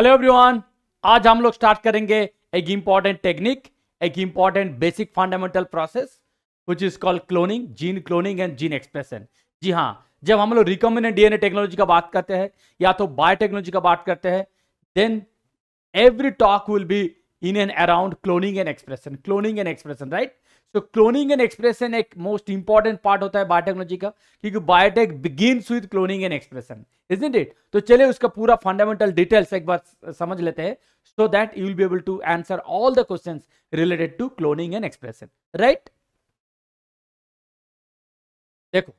Hello everyone, आज हम लोग स्टार्ट करेंगे एक इंपॉर्टेंट टेक्निक, एक important basic fundamental process which is called cloning, gene cloning and gene expression. जी हाँ, जब हम लोग रिकॉम्बिनेंट डीएनए टेक्नोलॉजी का बात करते हैं या तो बायोटेक्नोलॉजी का बात करते हैं, then every talk will be in and around cloning and expression, right? So cloning and expression एक most important part होता है बायोटेक्नोलॉजी का, क्योंकि biotech begins with cloning and expression, isn't it? तो चलिए उसका पूरा फंडामेंटल डिटेल्स एक बार समझ लेते हैं, so that you will be able to answer all the questions related to cloning and expression, right? देखो,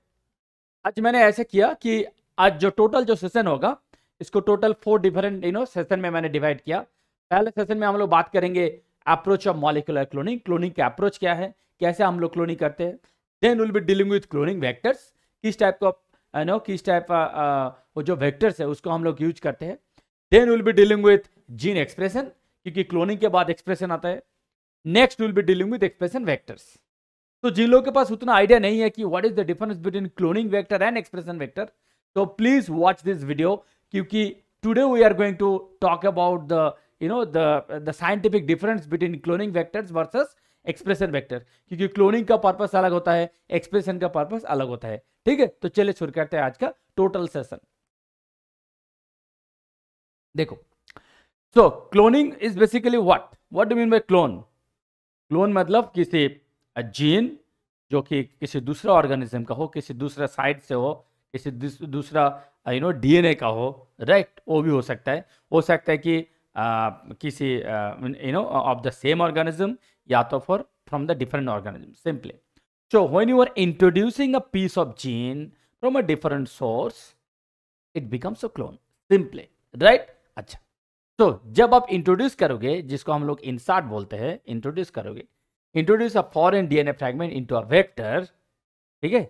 आज मैंने ऐसे किया कि आज जो टोटल जो सेशन होगा इसको टोटल 4 डिफरेंट सेशन में मैंने डिवाइड किया। पहले सेशन में हम लोग बात करेंगे approach of molecular cloning, cloning का अप्रोच क्या है, कैसे हम लोग क्लोनिंग करते हैं। Then will be dealing with cloning vectors, किस टाइप का किस टाइप वो जो वेक्टर्स है उसको हम लोग यूज करते हैं। Then will be dealing with gene expression, क्योंकि क्लोनिंग के बाद एक्सप्रेशन आता है। Next will be dealing with expression vectors. तो जिन लोगों के पास उतना आइडिया नहीं है कि what is the difference between cloning vector and expression vector, तो प्लीज वॉच दिस वीडियो, क्योंकि today we are going to talk about the scientific difference between cloning vectors versus expression vector, क्योंकि cloning का purpose अलग होता है, expression का purpose अलग होता है। ठीक है, तो चलिए शुरू करते हैं आज का टोटल सेशन। देखो, so cloning is basically what do mean by clone. Clone मतलब किसी जीन जो कि किसी दूसरा ऑर्गेनिज्म का हो, किसी दूसरा साइड से हो, किसी दूसरा डीएनए का हो, राइट? वो भी हो सकता है कि किसी ऑफ द सेम ऑर्गेनिज्म या तो from the different organism simply. So when you are introducing a piece of gene from a different source, it becomes a clone simply, right? अच्छा, तो जब आप इंट्रोड्यूस करोगे, जिसको हम लोग इंसर्ट बोलते हैं, introduce a foreign DNA fragment into a vector, ठीक है?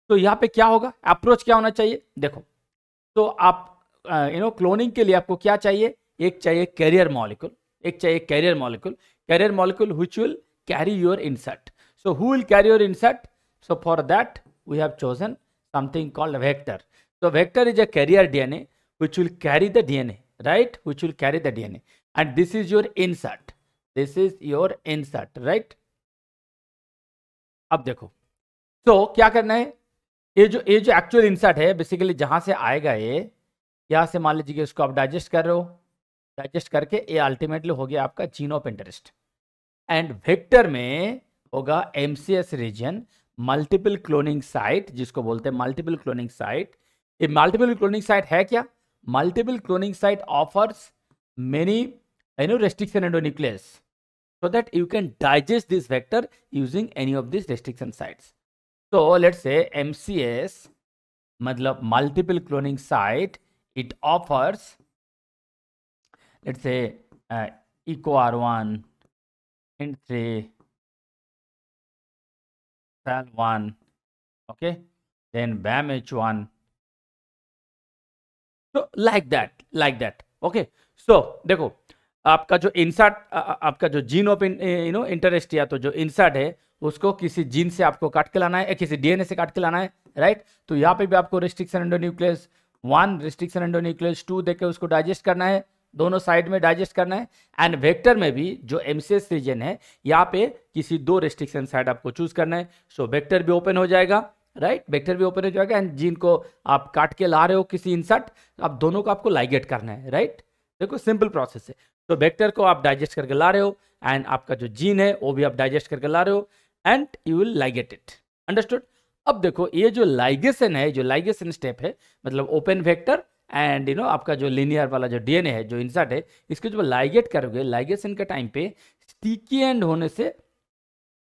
तो यहाँ पे क्या होगा, अप्रोच क्या होना चाहिए? देखो, तो आप क्लोनिंग के लिए आपको क्या चाहिए? एक चाहिए carrier molecule which will carry your insert. So who will carry your insert? So for that we have chosen something called vector. So vector is a carrier DNA which will carry the DNA, right? Which will carry the DNA, and this is your insert. Right? अब देखो, तो क्या करना है, ये जो actual insert है, basically जहां से आएगा ये, यहां से मान लीजिए इसको आप डाइजेस्ट कर रहे हो, डाइजेस्ट करके ये अल्टीमेटली हो गया आपका gene of interest. And vector में होगा MCS region, multiple cloning site, जिसको बोलते हैं मल्टीपल क्लोनिंग साइट। ये मल्टीपल क्लोनिंग साइट है क्या? Multiple cloning site offers many restriction endonuclease so that you can digest this vector using any of these restriction sites. So let's say MCS मतलब multiple cloning site, it offers let's say EcoR1, Hint3, SAL1, okay, then BAMH1. So like that, okay. So देखो, आपका जो insert, आपका जो gene of interest या तो जो insert है उसको किसी जीन से आपको काट के लाना है, किसी डीएनए से काट के लाना है, राइट? तो यहाँ पे भी आपको रेस्ट्रिक्शन एंडोन्यूक्लियस 1, रेस्ट्रिक्शन एंडोन्यूक्लियस 2 देके उसको डाइजेस्ट करना है, दोनों साइड में डाइजेस्ट करना है। एंड वेक्टर में भी जो MCS रीजन है, यहाँ पे किसी 2 रेस्ट्रिक्शन साइड आपको चूज करना है। सो वेक्टर भी ओपन हो जाएगा, राइट? वेक्टर भी ओपन हो जाएगा, एंड जीन को आप काट के ला रहे हो किसी इंसर्ट, अब दोनों को आपको लाइगेट करना है, राइट? देखो, सिंपल प्रोसेस है। तो वेक्टर को आप डाइजेस्ट करके ला रहे हो, एंड आपका जो जीन है वो भी आप डाइजेस्ट करके ला रहे हो, and you will ligate it. Understood? अब देखो, ये जो लाइगेशन है, जो लाइगेशन स्टेप है, मतलब ओपन वेक्टर एंड आपका जो लीनियर वाला जो डीएनए है, जो इंसर्ट है, इसको जब लाइगेट करोगे, लाइगेशन के टाइम पे स्टिकी एंड होने से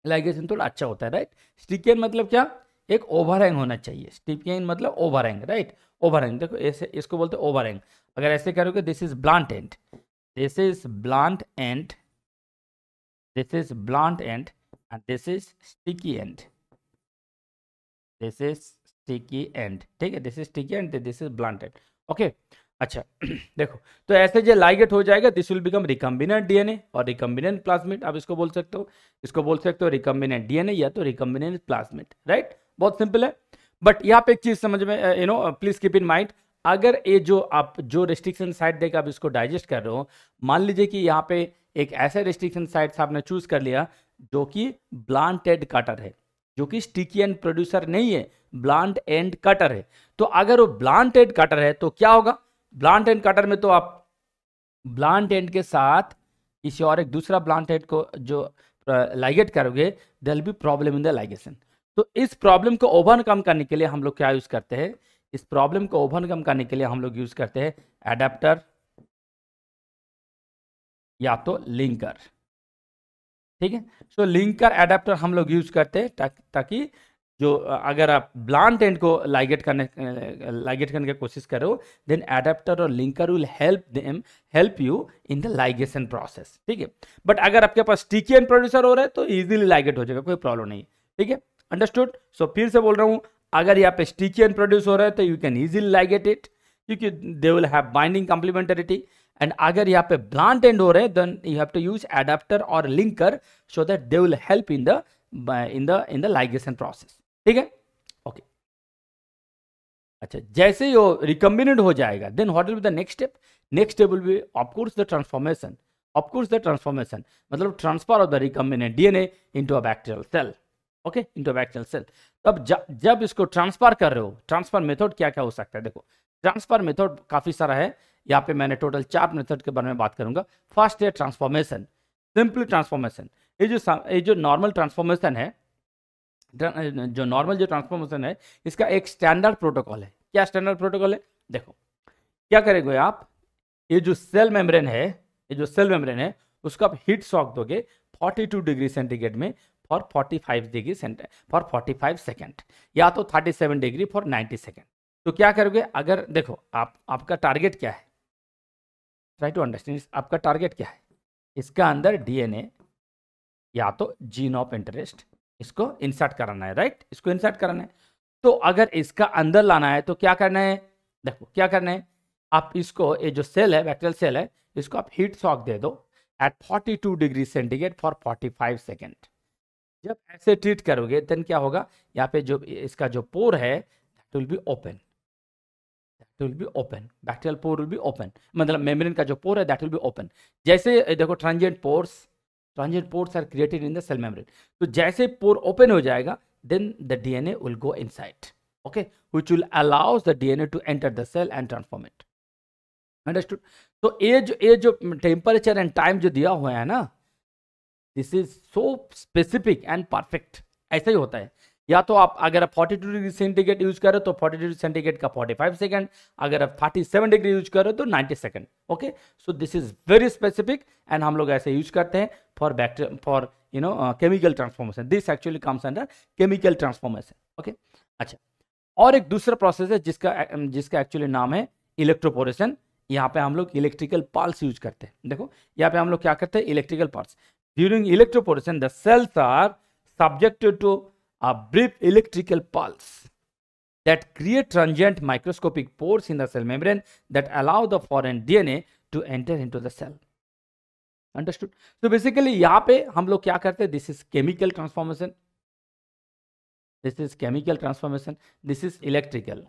लाइगेशन थोड़ा अच्छा होता है, राइट? स्टिकी एंड मतलब क्या? एक ओवरहैंग होना चाहिए। स्टिकी एंड मतलब ओवरहैंग, राइट? ओवरहैंग, देखो ऐसे इसको बोलते हैं ओवरहैंग। अगर ऐसे करोगे, this is blunt and, this is blunt end, this is blunt end, and this is sticky end, this is sticky end, ठीक है? this is sticky end, this is blunt end, okay? अच्छा देखो, तो ऐसे जो लाइगेट हो जाएगा, this will become recombinant DNA और रिकम्बिनेंट प्लाज्मिड। आप इसको बोल सकते हो रिकम्बिनेंट डीएनए या तो रिकम्बिनेंट प्लाज्मिड, राइट? बहुत सिंपल है। बट यहाँ पे एक चीज समझ में प्लीज कीप इन माइंड, अगर ये जो आप जो रेस्ट्रिक्शन साइट देकर आप इसको डाइजेस्ट कर रहे हो, मान लीजिए कि यहाँ पे एक ऐसा रेस्ट्रिक्शन साइट आपने चूज कर लिया जो कि ब्लंट एंड कटर है, जो कि स्टिकी एंड प्रोड्यूसर नहीं है, ब्लंट एंड कटर है। तो अगर वो ब्लंट एंड कटर है तो क्या होगा, ब्लंट एंड कटर में तो आप ब्लंट एंड के साथ किसी और एक दूसरा ब्लंट एंड को जो लाइगेट करोगे, there will be problem in the ligation. तो इस प्रॉब्लम को ओवरकम करने के लिए हम लोग क्या यूज करते हैं, इस प्रॉब्लम को ओवरकम करने के लिए हम लोग यूज करते हैं एडेप्टर या तो लिंकर। ठीक है, सो लिंकर एडेप्टर हम लोग यूज करते हैं ताकि जो अगर आप ब्लंट एंड को लाइगेट करने की कोशिश करो, देन एडेप्टर और linker will help you in the ligation process. ठीक है, बट अगर आपके पास स्टिकी एंड प्रोड्यूसर हो रहा है तो इजीली लाइगेट हो जाएगा, कोई प्रॉब्लम नहीं। ठीक है, अंडरस्टूड। सो फिर से बोल रहा हूं, अगर यहाँ पे स्टिकी एंड प्रोड्यूस हो रहा है तो you can easily ligate it, क्योंकि they will have binding complementarity. And अगर यहाँ पे ब्लंट एंड हो रहे हैं, then you have to use adapter और linker so that they will help in the ligation process. ठीक है, ओके। अच्छा, जैसे ही वो रिकम्बिनेंट हो जाएगा, then what will be the next step? Next step will be of course the transformation. Of course the transformation मतलब transfer of the recombinant DNA into a bacterial cell. Okay, into a bacterial cell. तो अब जब इसको transfer कर रहे हो, transfer method क्या क्या हो सकता है? देखो, ट्रांसफर मेथड काफी सारा है, यहाँ पे मैंने टोटल 4 मेथड के बारे में बात करूंगा। फर्स्ट है ट्रांसफॉर्मेशन, सिंपल ट्रांसफॉर्मेशन। ये जो नॉर्मल ट्रांसफॉर्मेशन है, जो नॉर्मल जो ट्रांसफॉर्मेशन है, इसका एक स्टैंडर्ड प्रोटोकॉल है। क्या स्टैंडर्ड प्रोटोकॉल है? देखो, क्या करेंगे आप, ये जो सेल मेम्ब्रेन है, उसको आप हीट शॉक दोगे 42 डिग्री सेंटीग्रेड में फॉर 45 सेकेंड, या तो 37 डिग्री फॉर 90 सेकेंड। तो क्या करोगे, अगर देखो आपका टारगेट क्या है, ट्राई टू अंडरस्टैंड, आपका टारगेट क्या है? इसका अंदर डीएनए या तो जीन ऑफ इंटरेस्ट इसको इंसर्ट कराना है, राइट? इसको इंसर्ट कराना है। तो अगर इसका अंदर लाना है तो क्या करना है? देखो क्या करना है, आप इसको, ये जो सेल है, बैक्टीरियल सेल है, इसको आप हीट शॉक दे दो at 42 degree centigrade for 45 second. जब ऐसे ट्रीट करोगे देन क्या होगा, यहाँ पे जो इसका जो पोर है that will be open, bacterial pore will be open, मतलब मेम्ब्रेन का जो पोर है दैट विल बी ओपन। जैसे देखो, transient pores are created in the cell membrane. तो जैसे पोर ओपन हो जाएगा, then the DNA will go inside, okay, which will allows the DNA to enter the cell and transform it. Understood? तो ये जो temperature and time जो दिया हुआ है ना, this is so specific and perfect. ऐसा ही होता है, या तो आप अगर आप 42 डिग्री सेंटीग्रेड यूज करो तो 42 डिग्री सेंटीग्रेड का 45 सेकंड, अगर आप 37 डिग्री यूज करो तो 90 second. Okay, so this is very specific and हम लोग ऐसे यूज करते हैं for chemical transformation. This actually comes under chemical transformation. Okay, अच्छा, और एक दूसरा प्रोसेस है जिसका एक्चुअली नाम है इलेक्ट्रोपोरेशन। यहाँ पे हम लोग इलेक्ट्रिकल पल्स यूज करते हैं। देखो, यहाँ पे हम लोग क्या करते हैं, electrical pulse. During electroporation the cells are subjected to a brief electrical pulse that create transient microscopic pores in the cell membrane that allow the foreign DNA to enter into the cell. Understood? So basically यहाँ पे हम लोग क्या करते हैं, this is chemical transformation, this is chemical transformation, this is electrical,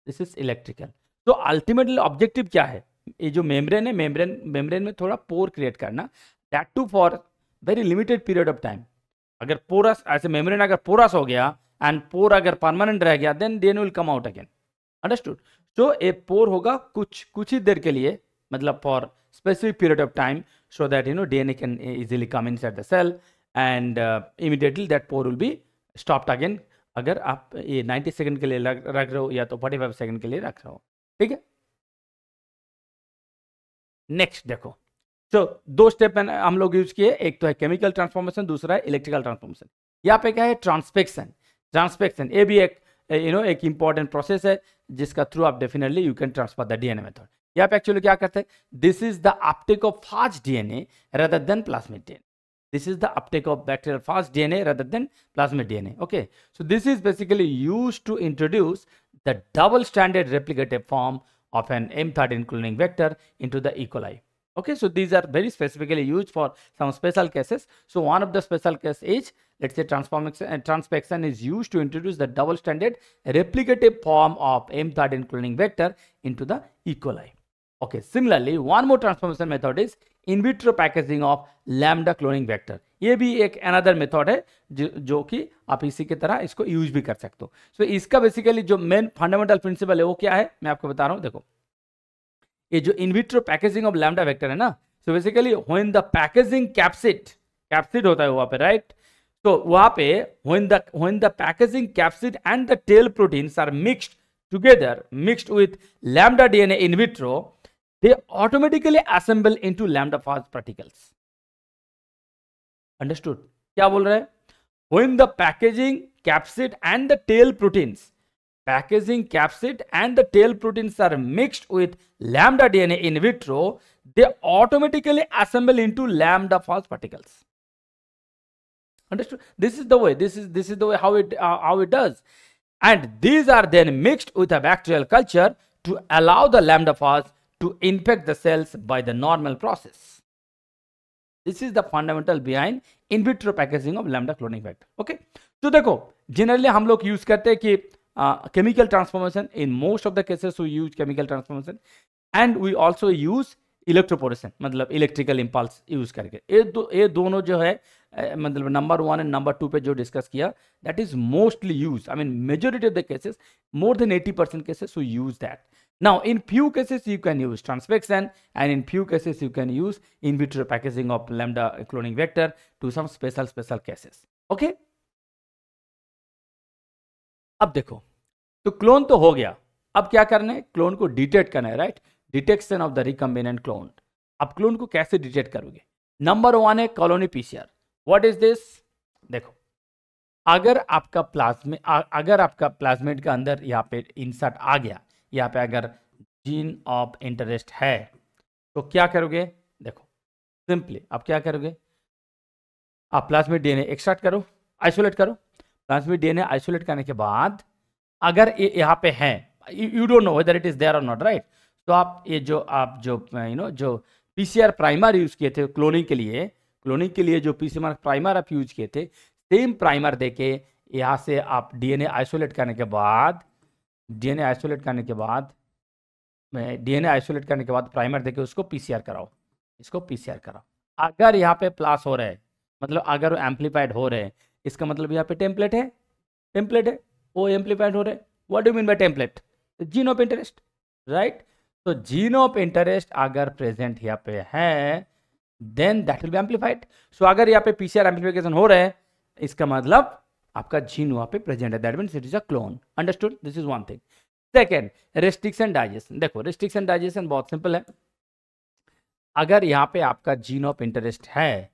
this is electrical. तो ultimately objective क्या है, ये जो मेम्ब्रेन है, मेम्ब्रेन में थोड़ा पोर क्रिएट करना, that too for very limited period of time. अगर पोरस, ऐसे मेम्ब्रेन अगर पोरस हो गया एंड पोर अगर परमानेंट रह गया, then will come out again. Understood? तो ए पोर होगा कुछ ही देर के लिए, मतलब for specific period of time, so that DNA can easily come inside the cell and immediately that pore will be stopped again, अगर आप ये 90 सेकंड के लिए रख रहे हो या तो 45 सेकंड के लिए रख रहे हो। ठीक है, नेक्स्ट देखो, तो 2 स्टेप हम लोग यूज किए, एक तो है केमिकल ट्रांसफॉर्मेशन, दूसरा है इलेक्ट्रिकल ट्रांसफॉर्मेशन। यहाँ पे क्या है, ट्रांसपेक्शन। ये भी एक इंपॉर्टेंट प्रोसेस है जिसका थ्रू आप definitely you can transfer the DNA method. यहाँ पे एक्चुअली क्या करते हैं, this is the Uptake of fast DNA rather than plasmid DNA. This is the uptake of bacterial fast DNA rather than plasmid DNA. Okay, so this is basically used to introduce the double-stranded replicative form of an M13 cloning vector into the E. coli. Okay, so these are very specifically used for some special cases. So one of the special case is, let's say, transfection is used to introduce the double stranded replicative form of M13 cloning vector into the E. coli. Okay, similarly, one more transformation method is in vitro packaging of lambda cloning vector. ये भी एक another method है जो कि आप इसी की तरह इसको यूज भी कर सकते हो. So इसका बेसिकली जो मेन फंडामेंटल प्रिंसिपल है वो क्या है, मैं आपको बता रहा हूँ. देखो, ये जो in vitro packaging of lambda vector है ना, so basically when the packaging capsid होता है वहां पे, राइट. तो वहां पे when the packaging capsid and the tail proteins are mixed with lambda DNA in vitro, they automatically assemble into lambda phase particles. Understood? क्या बोल रहे हैं? When the packaging capsid and the tail proteins are mixed with lambda DNA in vitro, they automatically assemble into lambda phase particles. Understood? This is the way. This is the way how it does. And these are then mixed with a bacterial culture to allow the lambda phase to infect the cells by the normal process. This is the fundamental behind in vitro packaging of lambda cloning vector. Okay, तो देखो generally हम लोग use करते हैं कि chemical transformation. In most of the cases we use chemical transformation, and we also use electroporation, मतलब electrical impulse use करके. ये दोनों जो है मतलब नंबर 1 and नंबर 2 पे जो डिस्कस किया, that is mostly used. I mean majority of the cases, more than 80% cases we use that. Now, in few cases, you can use transfection, and in few cases, you can use in vitro packaging of lambda cloning vector to some special cases. Okay? अब देखो, तो clone तो हो गया. अब क्या करना है? क्लोन को डिटेक्ट करना है, right? Detection of the recombinant clone. अब क्लोन को कैसे डिटेक्ट करोगे? नंबर 1 है colony PCR. What is this? देखो, अगर आपका प्लाज्मिड का अंदर यहाँ पे इंसर्ट आ गया, यहाँ पे अगर जीन ऑफ इंटरेस्ट है, तो क्या करोगे? देखो, सिंपली आप क्या करोगे? आप प्लाज्मिड डीएनए एक्सट्रैक्ट करो, आइसोलेट करो. प्लाज्मिड डीएनए आइसोलेट करने के बाद अगर ये यहाँ पे है, you don't know whether it is there or not, right. तो आप जो पीसीआर प्राइमर यूज किए थे क्लोनिंग के लिए जो पीसीआर प्राइमर आप यूज किए थे, सेम प्राइमर देके यहाँ से आप डीएनए आइसोलेट करने के बाद प्राइमर देके उसको पीसीआर कराओ, इसको पीसीआर कराओ. अगर यहाँ पे प्लस हो रहा है, मतलब अगर एम्पलीफाइड हो रहे हैं, इसका मतलब यहाँ पे टेम्पलेट है, वो एम्पलीफाइड हो रहे हैं. What do mean by template? Gene of interest, right. तो जीन ऑफ इंटरेस्ट अगर प्रेजेंट यहाँ पे है, then that will be amplified. So अगर यहाँ पे पीसीआर एम्पलीफिकेशन हो रहा है, इसका मतलब आपका जीन वहां पे प्रेजेंट है, that means it is a clone. Understood? This is one thing. Second, restriction digestion. देखो, रेस्ट्रिक्शन डाइजेशन बहुत सिंपल है. अगर यहाँ पे आपका जीन ऑफ इंटरेस्ट है,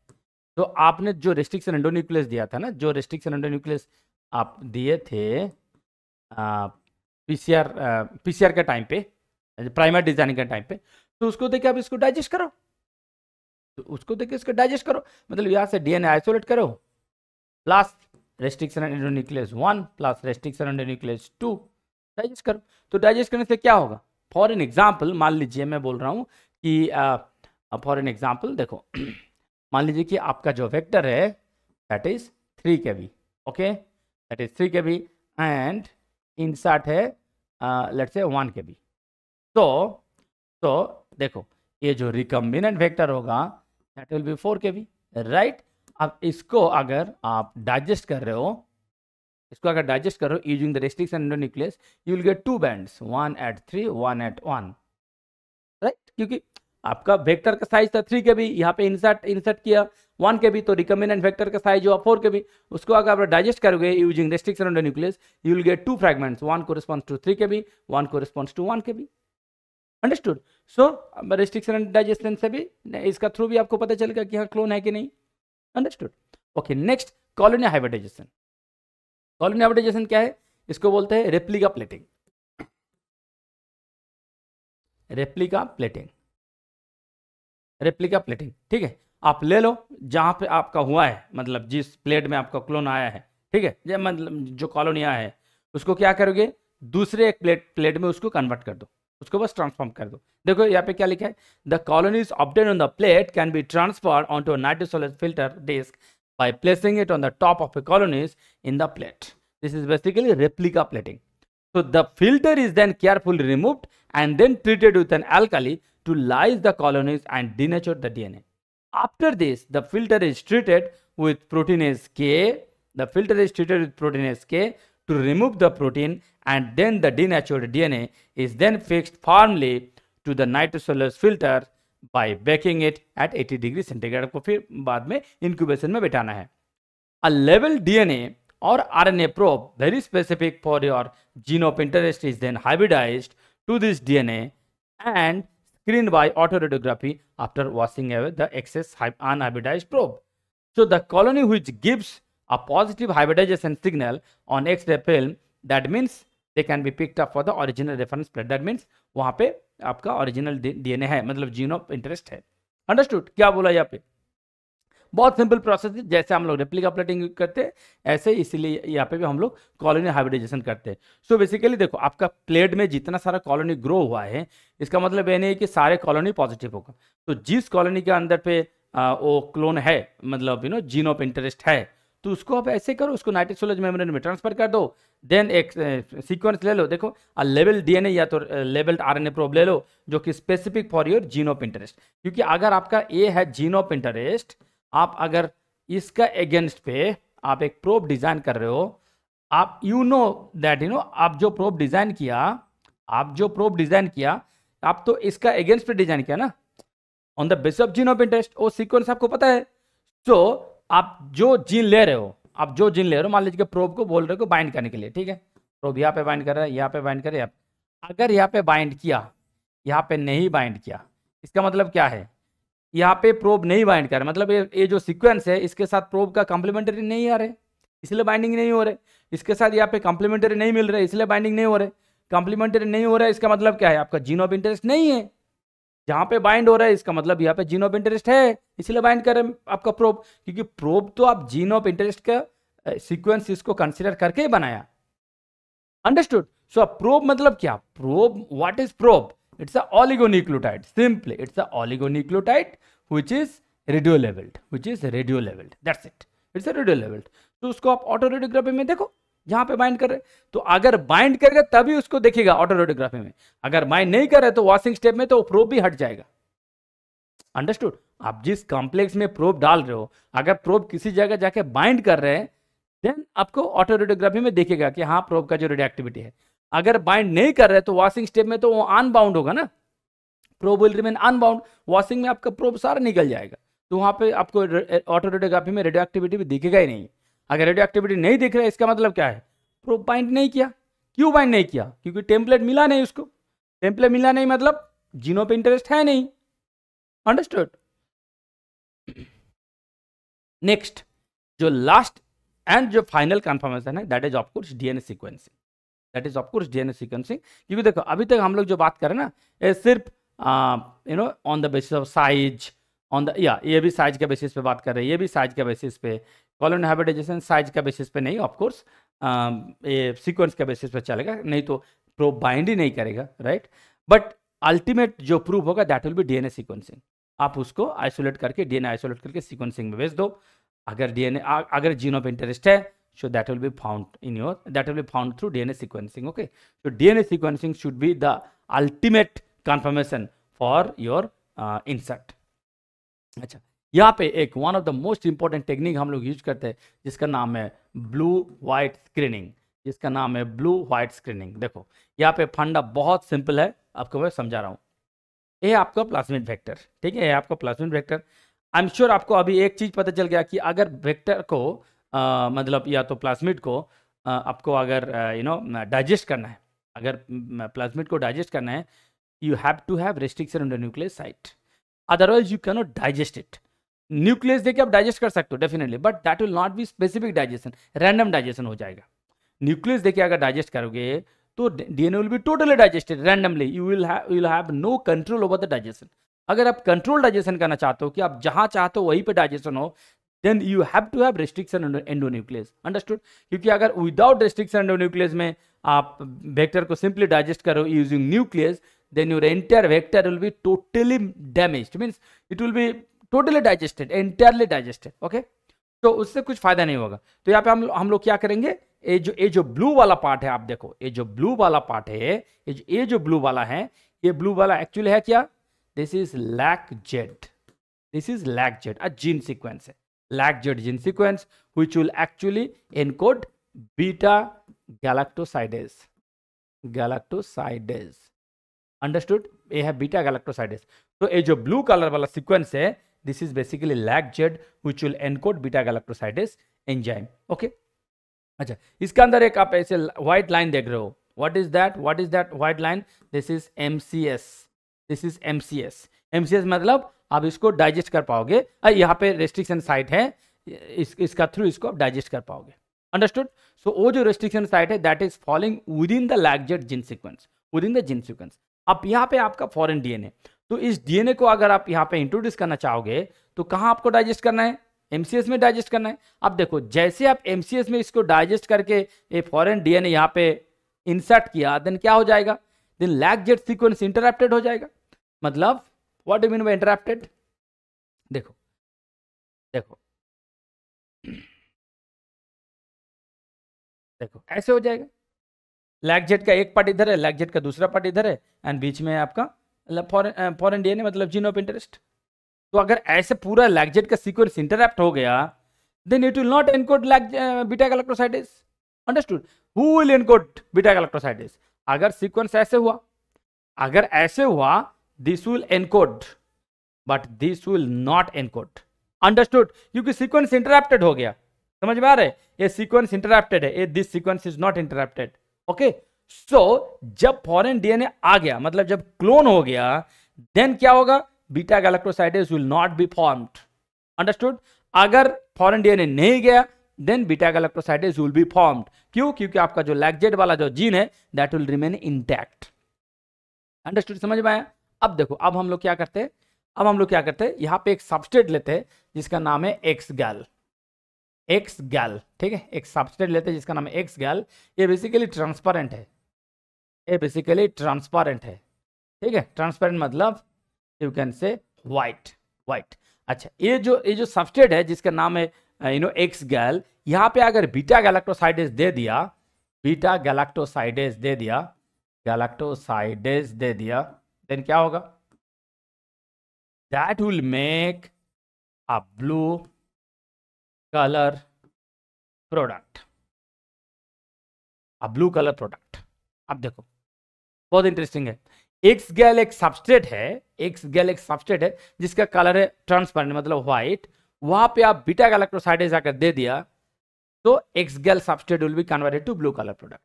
तो आपने जो रेस्ट्रिक्शन एंडोन्यूक्लियस दिया था ना, जो रेस्ट्रिक्शन एंडोन्यूक्लियस आप दिए थे पीसीआर के टाइम पे, प्राइमर डिजाइनिंग के टाइम पे, तो उसको देखे आप इसको डाइजेस्ट करो. मतलब यहाँ से डीएनए आइसोलेट करो, plus restriction endonuclease 1 plus restriction endonuclease 2 digest करो. तो डाइजेस्ट करने से क्या होगा? फॉर एन एग्जांपल मान लीजिए, मैं बोल रहा हूँ कि फॉर एन एग्जांपल देखो, मान लीजिए कि आपका जो वेक्टर है that is 3 kb. Okay, that is 3 kb and insert है लेट्स से 1 kb. तो देखो, ये जो रिकम्बिनेंट वेक्टर होगा that will B 4 kb, right. अब इसको अगर आप डाइजेस्ट कर रहे हो, using the restriction endonuclease, you will get 2 bands, 1 at 3, 1 at 1, right. क्योंकि आपका वेक्टर का साइज था 3 kb, यहाँ पे इंसर्ट किया 1 kb, तो रिकम्बिनेंट वेक्टर का साइज हुआ 4 kb. उसको अगर आप डाइजेस्ट करोगे using restriction endonuclease, you will get 2 fragments, 1 corresponds to 3 kb, 1 corresponds to 1 kb. Understood? So restriction and digestion से भी, इसका थ्रू भी आपको पता चलेगा कि हाँ क्लोन है कि नहीं. Understood? Okay, next colony hybridization. Colony hybridization क्या है? इसको बोलते हैं रेप्लिका प्लेटिंग. रेप्लिका प्लेटिंग, ठीक है. आप ले लो जहां पे आपका हुआ है, मतलब जिस प्लेट में आपका क्लोन आया है, ठीक है, मतलब जो कॉलोनी आया है, उसको क्या करोगे? दूसरे एक प्लेट में उसको कन्वर्ट कर दो. उसको बस ट्रांसफॉर्म कर दो। देखो यहाँ पे क्या लिखा है, the colonies obtain on the plate can be transferred on to nitrocellulose filter disc by placing it on the top of a colonies in the plate. This is basically replica plating. So the filter is then carefully removed and then treated with an alkali to lyse the colonies and denature the DNA. After this, the filter is treated with proteinase K. The filter is treated with proteinase K to remove the protein, and then the denatured DNA is then fixed firmly to the nitrosolus filter by baking it at 80 degree centigrade को फिर बाद में incubation में बैठाना है। A level DNA or RNA probe very specific for your gene of interest is then hybridized to this DNA and screened by autoradiography after washing away the excess unhybridized probe. So the colony which gives a positive hybridization signal on X-ray film, that means they can be picked up for the original reference plate. That means वहां पे आपका original DNA है, मतलब gene of interest है। Understood? क्या बोला यहाँ पे? बहुत सिंपल प्रोसेस है, जैसे हम लोग रेप्लिका प्लेटिंग करते हैं ऐसे, इसीलिए यहाँ पे भी हम लोग कॉलोनी हाइब्रिडाइजेशन करते हैं। सो बेसिकली देखो, आपका प्लेट में जितना सारा कॉलोनी ग्रो हुआ है, इसका मतलब ये नहीं है कि सारे कॉलोनी पॉजिटिव होगा। तो जिस कॉलोनी के अंदर पे वो क्लोन है, मतलब जीन ऑफ इंटरेस्ट है, तो उसको आप ऐसे करो, उसको नाइट्रोसोलस मेम्ब्रेन में ट्रांसफर कर दो, देन एक सीक्वेंस ले लो। देखो, लेवल डीएनए या तो लेवल्ड आरएनए प्रोब ले लो जो कि specific for your gene of interest. क्योंकि अगर आपका ए है जीन ऑफ इंटरेस्ट, आप अगर इसका अगेंस्ट पे आप एक प्रोब डिजाइन कर रहे हो, आप दैट आप जो प्रोब डिजाइन किया, आप तो इसका अगेंस्ट पे डिजाइन किया ना, on the basis of gene of interest. वो सीक्वेंस आपको पता है। तो आप जो जीन ले रहे हो, मान लीजिए प्रोब को बोल रहे हो बाइंड करने के लिए, ठीक है, प्रोब यहाँ पे बाइंड कर रहा है, यहाँ पे बाइंड कर रहा है। अगर यहाँ पे बाइंड किया, यहाँ पे नहीं बाइंड किया, इसका मतलब क्या है? यहाँ पे प्रोब नहीं बाइंड कर रहा, मतलब ये जो सीक्वेंस है इसके साथ प्रोब का कॉम्प्लीमेंट्री नहीं आ रहे, इसलिए बाइंडिंग नहीं हो रहे। इसके साथ यहाँ पे कॉम्प्लीमेंट्री नहीं मिल रहे, इसलिए बाइंडिंग नहीं हो रहे। कॉम्प्लीमेंट्री नहीं हो रहा है, इसका मतलब क्या है? आपका जीन ऑफ इंटरेस्ट नहीं है। जहां पे बाइंड हो रहा है, इसका मतलब यहाँ पे जीन ऑफ इंटरेस्ट है, इसलिए बाइंड कर रहे हैं आपका प्रोब। क्योंकि प्रोब तो आप जीन ऑफ इंटरेस्ट का सीक्वेंस इसको कंसीडर करके ही बनाया। अंडरस्टूड? सो प्रोब मतलब क्या? Probe, what is probe? It's a oligonucleotide, simply it's a oligonucleotide which is radio levelled, that's it, it's a radio levelled. तो उसको आप ऑटो रेडियोग्राफी में देखो, जहां पे बाइंड कर रहे, तो अगर बाइंड करेगा तभी उसको देखेगा ऑटो रेडियोग्राफी में। अगर बाइंड नहीं कर रहे तो वॉशिंग स्टेप में तो प्रोब भी हट जाएगा। अंडरस्टूड? आप जिस कॉम्प्लेक्स में प्रोब डाल रहे हो, अगर प्रोब किसी जगह जाके बाइंड कर रहे हैं, देन आपको ऑटो रेडियोग्राफी में देखेगा कि हाँ, प्रोब का जो रेडियोएक्टिविटी है। अगर बाइंड नहीं कर रहे तो वॉशिंग स्टेप में तो वो अनबाउंड होगा ना, probe will remain unbound. Washing में आपका प्रोब सारा निकल जाएगा, तो वहां पे आपको ऑटो रेडियोग्राफी में रेडियोएक्टिविटी भी दिखेगा ही नहीं। अगर रेडियो एक्टिविटी नहीं दिख रहा है, इसका मतलब क्या है? प्रोब बाइंड नहीं किया। क्यों बाइंड नहीं किया? क्योंकि टेम्पलेट मिला नहीं उसको। टेम्पलेट मिला नहीं मतलब जीन ऑफ इंटरेस्ट है नहीं। अंडरस्टूड? नेक्स्ट, जो लास्ट एंड जो फाइनल कंफर्मेशन है, that is of course DNA sequencing. क्योंकि देखो, अभी तक हम लोग जो बात करें ना, ये सिर्फ on the basis of size, ये भी साइज के बेसिस पे बात कर रहे हैं, ये भी साइज के बेसिस पे। कॉलोनी हाइब्रिडाइजेशन साइज के बेसिस पे नहीं, ऑफ कोर्स ये सीक्वेंस के बेसिस पे चलेगा, नहीं तो प्रोब बाइंड ही नहीं करेगा, राइट? बट अल्टीमेट जो प्रूफ होगा that will B DNA sequencing. आप उसको आइसोलेट करके, डीएनए आइसोलेट करके सीक्वेंसिंग में भेज दो। अगर जीन ऑफ इंटरेस्ट है, so that will be found through DNA sequencing. Okay, so DNA sequencing should be the ultimate confirmation for your insert. अच्छा, यहाँ पे एक one of the most important technique हम लोग यूज करते हैं, जिसका नाम है ब्लू व्हाइट स्क्रीनिंग। देखो, यहाँ पे फंडा बहुत सिंपल है, आपको मैं समझा रहा हूँ। ये आपका प्लाज्मिड वेक्टर, ठीक है, ये आपका plasmid vector. I am sure आपको अभी एक चीज पता चल गया कि अगर वेक्टर को मतलब या तो प्लाज्मिड को आपको अगर डाइजेस्ट करना है, अगर प्लाज्मिड को डाइजेस्ट करना है, you have to have restriction on the nucleus site, otherwise you can not digest it. Nucleus देके आप डाइजेस्ट कर सकते हो definitely, but that will not be specific digestion, random digestion हो जाएगा। न्यूक्लियस देके अगर डाइजेस्ट करोगे तो DNA will be totally digested randomly, you will have no control over the digestion. अगर आप कंट्रोल डाइजेशन करना चाहते हो कि आप जहां चाहते हो वहीं पे डाइजेशन हो, then you have to have restriction endonuclease. Understood? क्योंकि अगर विदाउट restriction endonuclease में आप वेक्टर को सिंपली डाइजेस्ट करो using nucleus, then your entire vector will be totally damaged, means it will be totally digested, entirely digested. Okay, तो उससे कुछ फायदा नहीं होगा. तो यहाँ पे हम लोग क्या करेंगे, ये जो ब्लू वाला पार्ट है, आप देखो ये जो ब्लू वाला पार्ट है, ये जो ब्लू वाला है, ये ब्लू वाला एक्चुअली है क्या, this is LAC-Z. This is LAC-Z, a gene sequence है, LAC-Z gene sequence which will actually encode beta galactosidase. Understood, ये है बीटा गैलेक्टोसाइडेस. तो ये जो ब्लू कलर वाला सीक्वेंस है, this is basically LAC-Z which will encode beta galactosidase enzyme. Okay, अच्छा, इसके अंदर एक आप ऐसे व्हाइट लाइन देख रहे हो. What is that white line? This is MCS. This is MCS मतलब आप इसको डाइजेस्ट कर पाओगे. यहाँ पे रेस्ट्रिक्शन साइट है, इसका थ्रू इसको आप डाइजेस्ट कर पाओगे. अंडरस्टूड. सो वो जो रेस्ट्रिक्शन साइट है that is following with in the LAC-Z gene sequence, with in the gene sequence. अब यहाँ पे आपका फॉरेन DNA, तो इस DNA को अगर आप यहाँ पे इंट्रोड्यूस करना चाहोगे तो कहाँ आपको डाइजेस्ट करना है? MCS में डाइजेस्ट करना है. अब देखो, जैसे आप MCS में इसको डाइजेस्ट करके ये फॉरेन DNA यहाँ पे इंसर्ट किया, देन क्या हो जाएगा? देन LAC-Z सीक्वेंस इंटरप्टेड हो जाएगा. मतलब what do mean bye interrupted? देखो ऐसे हो जाएगा. LAC-Z का एक पार्ट इधर है, LAC-Z का दूसरा पार्ट इधर है, एंड बीच में आपका फॉरेन DNA मतलब जीन ऑफ इंटरेस्ट. तो अगर ऐसे पूरा LAC-Z का सीक्वेंस इंटरप्ट हो गया, then it will not encode beta galactosidase. Understood. Who will encode beta galactosidase? अगर सीक्वेंस ऐसे हुआ, this will encode, but this will not encode. Understood. क्योंकि सीक्वेंस इंटरप्टेड हो गया. समझ में आ रहा है? ये सीक्वेंस इंटरप्टेड है, this sequence is not interrupted. Okay, so जब फॉरेन DNA आ गया, मतलब जब क्लोन हो गया, देन क्या होगा? Beta galactosidase will not be formed. Understood. अगर फॉरेन DNA नहीं गया, then beta galactosidase will be formed. क्यों? क्योंकि आपका जो LAC-Z वाला जो जीन है that will remain intact. Understood, समझ में आया? अब देखो, अब हम लोग क्या करते हैं, यहाँ पे एक सबस्ट्रेट लेते हैं जिसका नाम है X-gal. ठीक है, एक सबस्ट्रेट लेते हैं जिसका नाम है X-gal. ये बेसिकली ट्रांसपेरेंट है. ठीक है, ट्रांसपेरेंट मतलब यू कैन से व्हाइट. अच्छा, ये जो सबस्ट्रेट है जिसका नाम है X-gal, यहाँ पे अगर बीटा गैलेक्टोसाइडेस दे दिया, देन क्या होगा? That will make a blue colour product. अब देखो, बहुत इंटरेस्टिंग है. X-gal एक सबस्ट्रेट है जिसका कलर है ट्रांसपेरेंट मतलब व्हाइट. वहां पे आप बीटा गैलेक्टोसाइडेस आकर दे दिया तो X-gal substrate will be converted to blue colour product.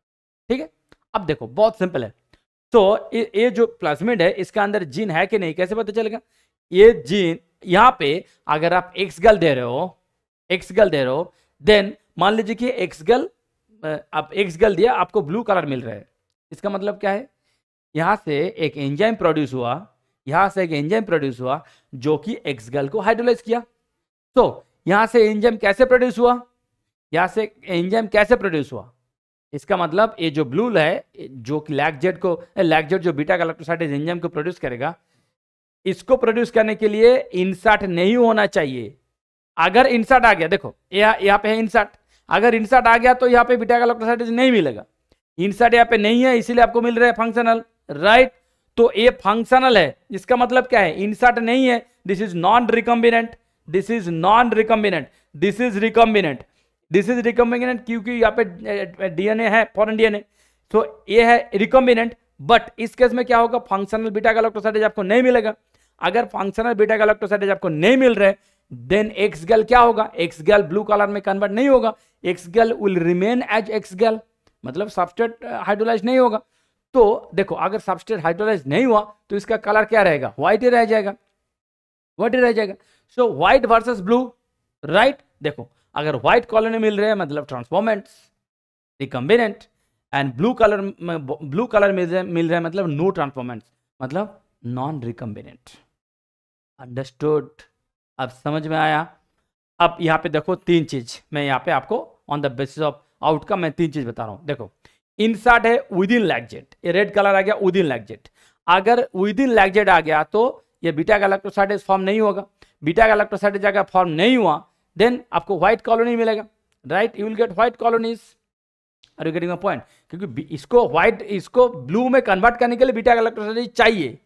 ठीक है, अब देखो बहुत सिंपल है. तो ये जो प्लाज्मिड है इसका अंदर जीन है कि नहीं, कैसे पता चलेगा? ये जीन यहाँ पे अगर आप X-gal दे रहे हो, देन मान लीजिए कि आप X-gal दिया, आपको ब्लू कलर मिल रहा है. इसका मतलब क्या है? यहां से एक एंजाइम प्रोड्यूस हुआ, जो कि X-gal को हाइड्रोलाइज किया. तो यहां से एंजाइम कैसे प्रोड्यूस हुआ? इसका मतलब ये जो ब्लू है, जो कि LAC-Z जो बीटा गैलेक्टोसाइडेस एंजाइम को प्रोड्यूस करेगा, इसको प्रोड्यूस करने के लिए इंसर्ट नहीं होना चाहिए. अगर इंसर्ट आ गया, देखो यहाँ पे है इंसर्ट, अगर इंसर्ट आ गया तो यहाँ पे बीटा गैलेक्टोसाइडेस नहीं मिलेगा. इंसर्ट यहाँ पे नहीं है, इसीलिए आपको मिल रहा है फंक्शनल, राइट? तो ये फंक्शनल है, इसका मतलब क्या है? इंसर्ट नहीं है, this is non recombinant. This is recombinant क्योंकि यहाँ पे DNA है, फॉरेन DNA, तो ये है रिकम्बिनेंट. बट इस केस में क्या होगा? फंक्शनल बीटा गैलेक्टोसाइडेस आपको नहीं मिलेगा. अगर फंक्शनल बीटा गैलेक्टोसाइडेस आपको नहीं मिल रहे, देन X-gal क्या होगा? X-gal ब्लू कलर में कन्वर्ट नहीं होगा. X-gal will remain as X-gal, मतलब सबस्ट्रेट हाइड्रोलाइज नहीं होगा. तो देखो, अगर सबस्ट्रेट हाइड्रोलाइज नहीं हुआ तो इसका कलर क्या रहेगा? व्हाइट ही रह जाएगा. So white versus blue, right? देखो, अगर व्हाइट कॉलोनी मिल रहे हैं मतलब transformants, recombinant, and blue colour मिल रहे हैं मतलब नो ट्रांसफॉर्मेंट्स, मतलब नॉन रिकम्बिनेंट. अंडरस्टूड? अब समझ में आया? अब यहाँ पे देखो 3 चीज मैं यहाँ पे आपको on the basis of outcome मैं 3 चीज बता रहा हूँ. देखो, इंसर्ट है विद इन LAC-Z, ये रेड कलर आ गया विद इन LAC-Z. अगर विद इन लैग जेड आ गया तो ये बीटा गैलेक्टोसाइडेज फॉर्म नहीं होगा। बीटा गैलेक्टोसाइडेज अगर फॉर्म नहीं हुआ देन आपको व्हाइट कॉलोनी मिलेगा, right, you will get white colonies. Are you getting my point? क्योंकि इसको व्हाइट, इसको ब्लू में कन्वर्ट करने के लिए बीटा गैलेक्टोसाइडेज चाहिए,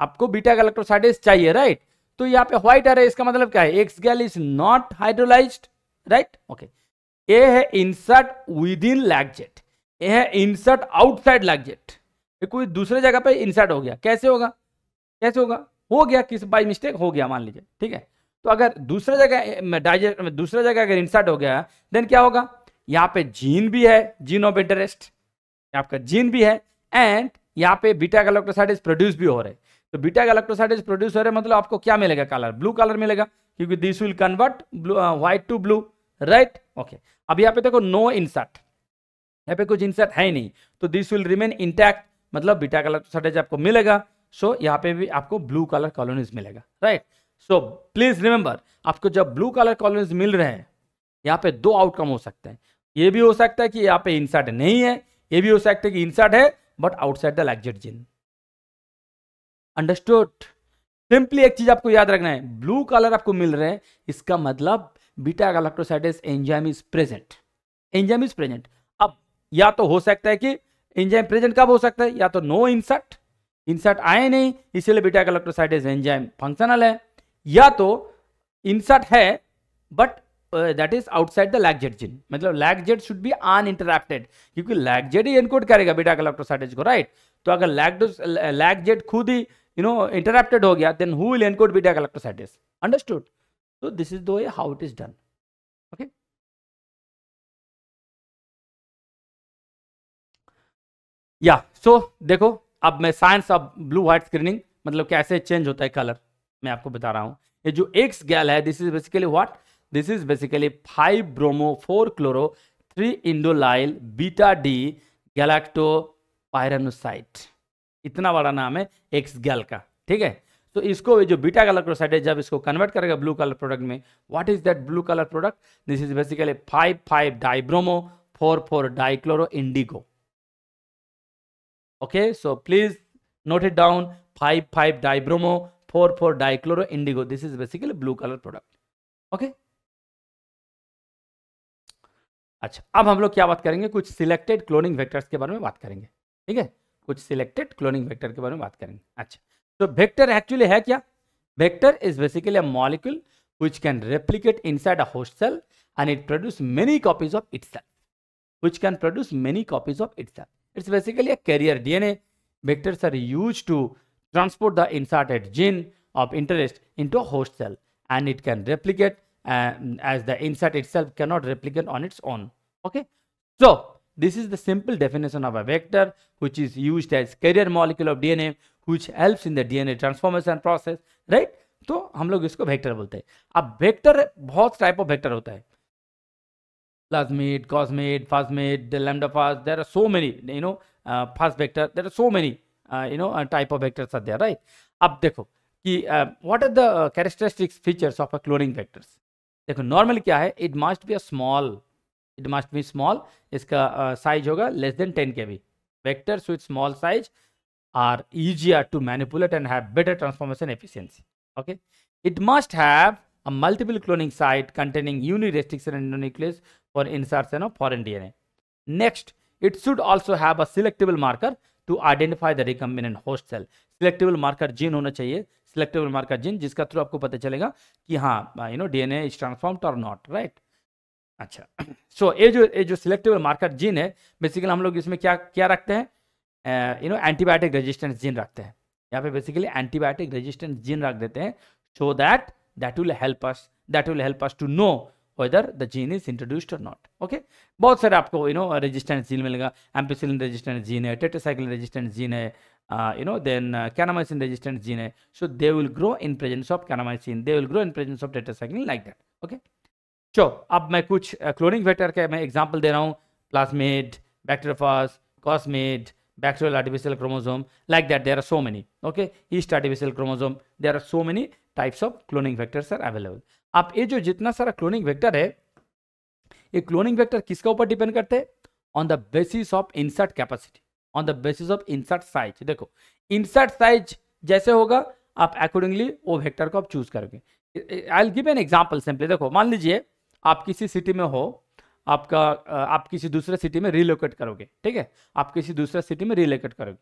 आपको बीटा गैलेक्टोसाइडेज चाहिए, राइट। तो यहाँ पे व्हाइट आ रहा है, इसका मतलब क्या है? एक्स गैल is not hydrolysed, right, okay. ये है insert with in lag Z, ये है इंसर्ट आउटसाइड लैग जेड। ये कोई दूसरे जगह पे इंसर्ट हो गया, कैसे होगा? कैसे होगा? हो गया, किस बाय मिस्टेक हो गया मान लीजिए, ठीक है। तो अगर दूसरे जगह अगर इंसर्ट हो गया देन क्या होगा? यहाँ पे जीन भी है, जीन ऑफ इंटरेस्ट, आपका जीन भी है, एंड यहाँ पे बीटा गैलेक्टोसाइडेज प्रोड्यूस भी हो रहे हैं। तो बीटा गैलेक्टोसाइडेज प्रोड्यूस हो रहे मतलब आपको क्या मिलेगा? कलर, ब्लू कलर मिलेगा, क्योंकि this will convert white to blue, right, okay. अब यहाँ पे देखो नो इंसर्ट, यहाँ पे कुछ इंसर्ट है ही नहीं, तो दिस विल रिमेन इंटैक्ट, मतलब बीटा गैलेक्टोसाइडेज आपको मिलेगा। सो यहाँ पे भी आपको ब्लू कलर कॉलोनीज मिलेगा, राइट। सो प्लीज रिमेंबर, आपको जब ब्लू कलर कॉलोनीज मिल रहे हैं, यहाँ पे दो आउटकम हो सकते हैं। ये भी हो सकता है कि यहाँ पे इंसर्ट नहीं है, ये भी हो सकता है कि इंसर्ट है but outside the lac Z gene. Understood? Simply एक चीज आपको याद रखना है, ब्लू कलर आपको मिल रहे हैं, इसका मतलब beta galactosidase enzyme is present, enzyme is present. अब या तो हो सकता है कि एंजाइम प्रेजेंट कब हो सकता है? या तो नो इंसर्ट, इंसर्ट आए नहीं इसीलिए बीटा गैलेक्टोसाइडेज एंजाइम फंक्शनल है, या तो इंसर्ट है but that is outside the lac Z gene, मतलब lac Z should be uninterrupted, क्योंकि लैग जेड ही एनकोड करेगा बीटा गैलेक्टोसाइडेज को, राइट। तो अगर लैग जेड खुद ही इंटरप्टेड हो गया then who will encode beta galactosidase? Understood? So this is the way how it is done, okay। या सो देखो, अब मैं science of blue white screening मतलब कैसे चेंज होता है कलर मैं आपको बता रहा हूं। ये जो एक्स गैल है, this is basically what? This is basically 5 bromo 4 chloro 3 indolyl beta D galacto pyranoside, इतना बड़ा नाम है एक्स गैल का, ठीक है। तो इसको जो बीटा गैलेक्टोसाइड है जब इसको कन्वर्ट करेगा ब्लू कलर प्रोडक्ट में, what is that blue colour product? This is basically 5,5 dibromo 4,4 dichloro Indigo, okay. So please note it down, 5,5 dibromo 4,4 dichloro Indigo, this is basically blue colour product, okay. अच्छा, अब हम लोग क्या बात करेंगे? कुछ selected cloning vectors के बारे में बात करेंगे, ठीक है, कुछ सिलेक्टेड क्लोनिंग वेक्टर के बारे में बात करेंगे। अच्छा, तो वेक्टर एक्चुअली है क्या? Vector is basically a molecule which can replicate inside a host cell and it produce many copies of itself, which can produce many copies of itself. It's basically a carrier DNA. Vectors are used to transport the inserted gene of interest into a host cell and it can replicate as the insert itself cannot replicate on its own, okay. So this is the simple definition of a vector, which is used as carrier molecule of DNA which helps in the DNA transformation process, right? तो हम लोग इसको vector बोलते हैं। अब vector बहुत type of vector होता है, plasmid, cosmid, phasmid, lambda phage, there are so many, phage vector, there are so many type of vectors are there, right. अब देखो कि what are the characteristics features of a cloning vectors. देखो normally क्या है, it must be a small, it must be small, इसका size होगा less than 10 kb। Vectors with small size are easier to manipulate and have better transformation efficiency, okay. It must have a multiple cloning site containing unirestriction endonuclease for insertion of foreign DNA. Next, it should also have a selectable marker to identify the recombinant host cell. Selectable marker gene होना चाहिए, selectable marker gene जिसका through आपको पता चलेगा कि हाँ DNA is transformed or not, right? अच्छा, so ये जो selectable marker gene है, बेसिकली हम लोग इसमें क्या रखते हैं, एंटीबायोटिक रेजिस्टेंस जीन रखते हैं। यहाँ पे बेसिकली एंटीबायोटिक रेजिस्टेंस जीन रख देते हैं, so that will help us to know whether the gene is introduced और नॉट, ओके। बहुत सारे आपको रेजिस्टेंस जीन मिलेगा, एम्पिसिलिन रेजिस्टेंस जीन है, टेट्रासाइक्लिन रेजिस्टेंस जीन है, देन कैनामाइसिन रेजिस्टेंस जीन है, so they will grow in presence of kanamycin, they will grow in presence of tetracycline, like that, okay. चलो अब मैं कुछ क्लोनिंग वेक्टर के मैं एग्जांपल दे रहा हूँ, plasmid, bacteriophage, cosmid, bacterial artificial chromosome, like that there are so many, okay. Yeast artificial chromosome, there are so many types of cloning vectors are available. अब ये जो जितना सारा क्लोनिंग वेक्टर है, ये क्लोनिंग वेक्टर किसका ऊपर डिपेंड करते हैं? On the basis of insert capacity, on the basis of insert size. देखो इंसर्ट साइज जैसे होगा आप अकॉर्डिंगली वो वेक्टर को आप चूज करोगे। I will give an example simply. देखो मान लीजिए आप किसी सिटी में हो, आपका आप किसी दूसरे सिटी में रिलोकेट करोगे, ठीक है, आप किसी दूसरे सिटी में रिलोकेट करोगे,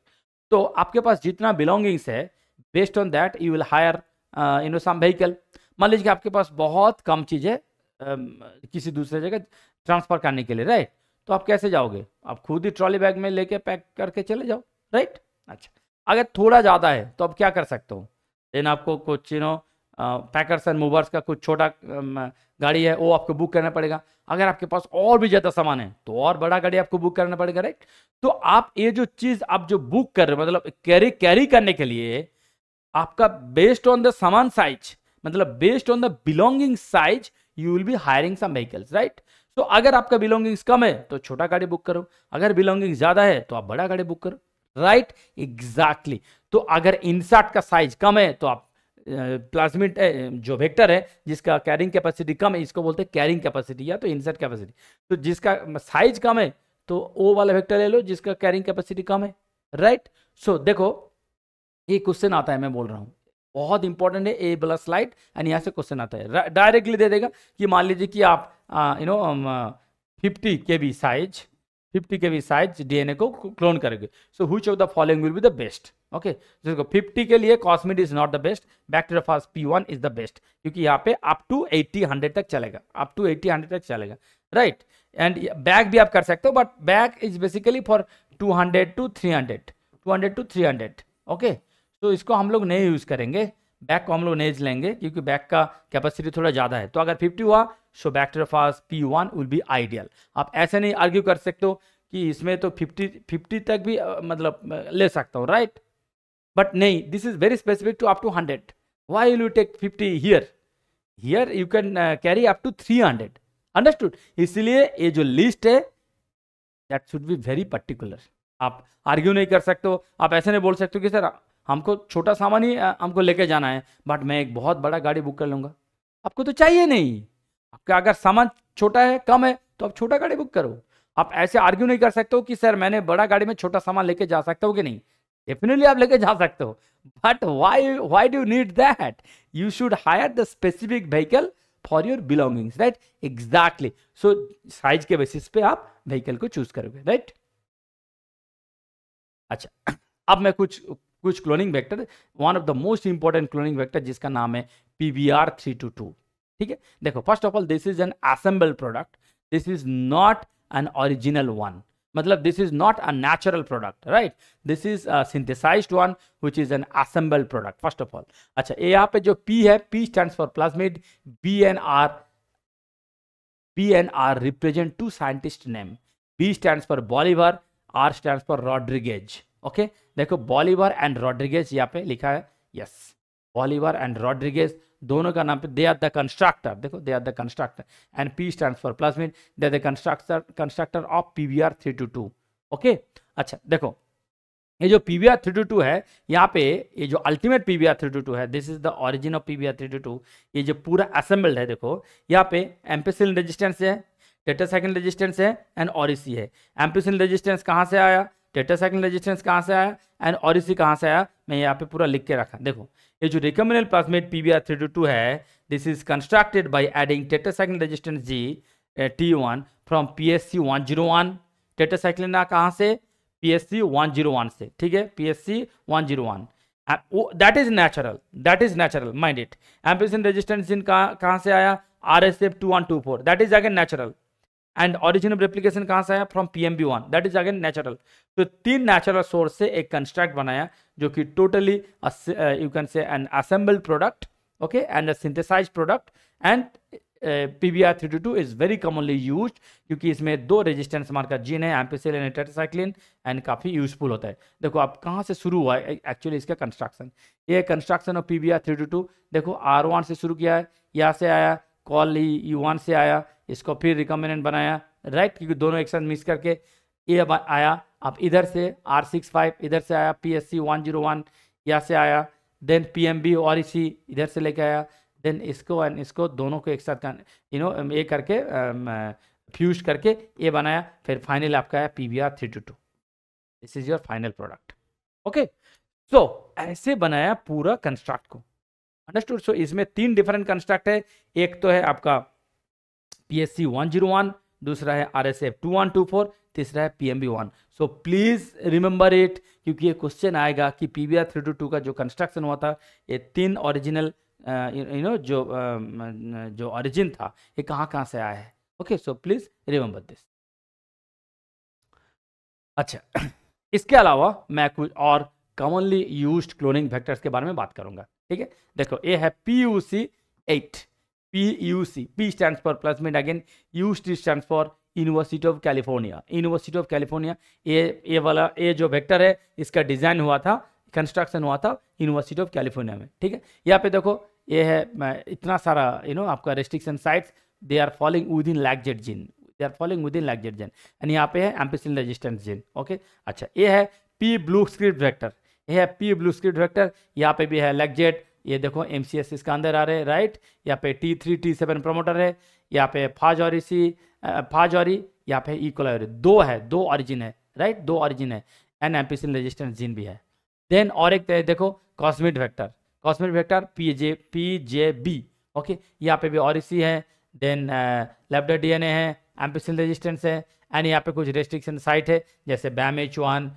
तो आपके पास जितना बिलोंगिंग्स है based on that you will hire some vehicle. मान लीजिए कि आपके पास बहुत कम चीज़ें किसी दूसरे जगह ट्रांसफर करने के लिए, राइट, तो आप कैसे जाओगे? आप खुद ही ट्रॉली बैग में लेके पैक करके चले जाओ, राइट। अच्छा, अगर थोड़ा ज़्यादा है तो आप क्या कर सकते हो? देन आपको कुछ पैकर्स एंड मूवर्स का कुछ छोटा गाड़ी है वो आपको बुक करना पड़ेगा। अगर आपके पास और भी ज़्यादा सामान है तो और बड़ा गाड़ी आपको बुक करना पड़ेगा, राइट। तो आप ये जो चीज़ आप जो बुक कर रहे हो, मतलब कैरी करने के लिए आपका बेस्ड ऑन द सामान साइज, मतलब based on the belonging size you will be hiring some vehicles, right. तो अगर आपका बिलोंगिंग्स कम है तो छोटा गाड़ी बुक करो, अगर बिलोंगिंग ज्यादा है तो आप बड़ा गाड़ी बुक करो, राइट, एग्जैक्टली। तो अगर इंसर्ट का साइज कम है तो आप प्लाज्मिड जो वेक्टर है जिसका कैरिंग कैपेसिटी कम है, इसको बोलते हैं कैरिंग कैपेसिटी या तो इंसर्ट कैपेसिटी। तो जिसका साइज कम है तो वो वाला वेक्टर ले लो जिसका कैरिंग कैपेसिटी कम है, राइट। सो देखो ये क्वेश्चन आता है, मैं बोल रहा हूँ बहुत इंपॉर्टेंट है, ए वाला स्लाइड, एंड यहाँ से क्वेश्चन आता है डायरेक्टली दे देगा कि मान लीजिए कि आप 50 kb size 50 kb size DNA को क्लोन करेंगे। So which of the following will be the best? Okay, देखो 50 के लिए cosmid is not the best, bacteriophage P1 is the best, क्योंकि यहाँ पे अप टू 80-100 तक चलेगा, अप टू 80-100 तक चलेगा, राइट। एंड बैग भी आप कर सकते हो, but bag is basically for 200 to 300, okay. तो इसको हम लोग नहीं यूज करेंगे, बैक को हम लोग नहीं लेंगे क्योंकि बैक का कैपेसिटी थोड़ा ज़्यादा है। तो अगर 50 हुआ so bacteriophage P1 will be ideal. आप ऐसे नहीं आर्ग्यू कर सकते हो कि इसमें तो 50 तक भी मतलब ले सकता हूँ, राइट, बट नहीं, this is very specific to up to 100। Why will you take 50 here you can carry up to 300, understood. इसलिए ये जो लिस्ट है that should be very particular. आप आर्ग्यू नहीं कर सकते हो, आप ऐसे नहीं बोल सकते हो कि सर हमको छोटा सामान ही हमको लेके जाना है बट मैं एक बहुत बड़ा गाड़ी बुक कर लूंगा। आपको तो चाहिए नहीं, आपका अगर सामान छोटा है कम है तो आप छोटा गाड़ी बुक करो। आप ऐसे आर्ग्यू नहीं कर सकते हो कि सर मैंने बड़ा गाड़ी में छोटा सामान लेके जा सकता हूँ कि नहीं। डेफिनेटली आप लेके जा सकते हो, but why do you need that? You should higher the specific vehicle for your belongings, right, exactly. So size के बेसिस पे आप व्हीकल को चूज करोगे, राइट। अच्छा, अब मैं कुछ cloning vector, one of the most important cloning vector जिसका नाम है PBR322, ठीक है। देखो first of all this is an assembled product, this is not an original one, मतलब this is not a natural product, right, this is synthesized one which is an assembled product first of all. अच्छा, ये यहाँ पे जो P है, P stands for plasmid, BNR represent two scientist name, B stands for Bolivar, R stands for Rodriguez, okay. देखो Bolivar and Rodriguez यहाँ पे लिखा है, यस, बॉलीवर एंड रॉड्रिगेज दोनों का नाम पे, दे आर द कंस्ट्रक्टर, देखो they are the constructor, and P stands for plasmid, they are the constructor of PBR322, okay. अच्छा देखो ये जो PBR322 है, यहाँ पे ये जो अल्टीमेट PBR322 है, this is the origin of PBR322, ये जो पूरा असेंबल्ड है, देखो यहाँ पे एम्पिसिलिन रेजिस्टेंस है, टेट्रासाइक्लिन रेजिस्टेंस है एंड ओरिसी है। एम्पिसिलिन रेजिस्टेंस कहाँ से आया, टेट्रासाइक्लिन रेजिस्टेंस कहाँ से आया एंड ओरिसी कहाँ से आया, मैं यहाँ पे पूरा लिख के रखा। देखो ये जो रिकम्बिनेंट प्लाज्मिड PBR322 है, this is constructed by adding tetracycline resistance G T1 from PSC101, tetracycline कहाँ से, PSC101 से, ठीक है, PSC101, that is natural, mind it. Ampicillin resistance gene कहाँ से आया, RSF2124, that is again natural, and origin of replication कहाँ से आया, from PMB1, that is again natural. तो 3 नेचुरल सोर्स से एक कंस्ट्रक्ट बनाया जो कि totally you can say N assembled product, okay, and a synthesized product, and PBR322 is very commonly used क्योंकि इसमें 2 रेजिस्टेंस मार्कर जीन है, एम्पिसिलिन एंड टेट्रासाइक्लिन, एंड काफ़ी यूजफुल होता है। देखो आप कहाँ से शुरू हुआ है एक्चुअली इसका कंस्ट्रक्शन, ये कंस्ट्रक्शन ऑफ PBR322, देखो R1 से शुरू किया है, यहाँ से आया कॉल U1 से आया, इसको फिर रिकम्बिनेंट बनाया, राइट, क्योंकि दोनों एक साथ मिक्स करके ये आया। अब इधर से R65 इधर से आया, PSC101 यहाँ से आया, देन PMB और इसी इधर से लेके आया, देन इसको एंड इसको दोनों को एक साथ ये करके फ्यूज करके ये बनाया, फिर फाइनल आपका है PBR322। This is your final product. Okay, so ऐसे बनाया पूरा कंस्ट्रक्ट को, अंडरस्टूड। सो इसमें 3 डिफरेंट कंस्ट्रक्ट है, एक तो है आपका PSC 101, दूसरा है RSF 2124, तीसरा है PMB 1। So please remember it, क्योंकि ये क्वेश्चन आएगा कि PBR 322 का जो कंस्ट्रक्शन हुआ था, ये 3 ओरिजिनल जो ओरिजिन था, ये कहाँ कहाँ से आया है। Okay, so please remember this. अच्छा, इसके अलावा मैं कुछ और कॉमनली यूज्ड क्लोनिंग वेक्टर्स के बारे में बात करूंगा, ठीक है। देखो, ये है PUC 8, PUC, P stands for plasmid, again UC stands for university of California. University of California, ये वाला ये जो वेक्टर है, इसका डिजाइन हुआ था, कंस्ट्रक्शन हुआ था यूनिवर्सिटी ऑफ कैलिफोर्निया में, ठीक है। यहाँ पे देखो, ये है इतना सारा आपका restriction sites, they are following within lac Z gene, they are following within lac Z gene, and यहाँ पे है एम्पिसिलिन रेजिस्टेंस जीन। ओके, अच्छा, ये है P ब्लू स्क्रिप्ट वेक्टर, ये है P ब्लू स्क्रिप्ट वेक्टर, यहाँ पे भी है लैगजेट, ये देखो MCS इसका अंदर आ रहे हैं, राइट। यहाँ पे T3 T7 प्रमोटर है, यहाँ पे फाजौरी, यहाँ पे इकोलारी, 2 है, 2 ऑरिजिन है, राइट, 2 ऑरिजिन है, एंड एम्पिसिलिन रेजिस्टेंस जीन भी है। देन और एक देखो कॉस्मिड वेक्टर PJB, ओके, यहाँ पे भी ऑरिसी है, देन लैम्डा DNA है, एम्पिसिलिन रेजिस्टेंस है, एंड यहाँ पे कुछ रेस्ट्रिक्शन साइट है, जैसे BAMH1,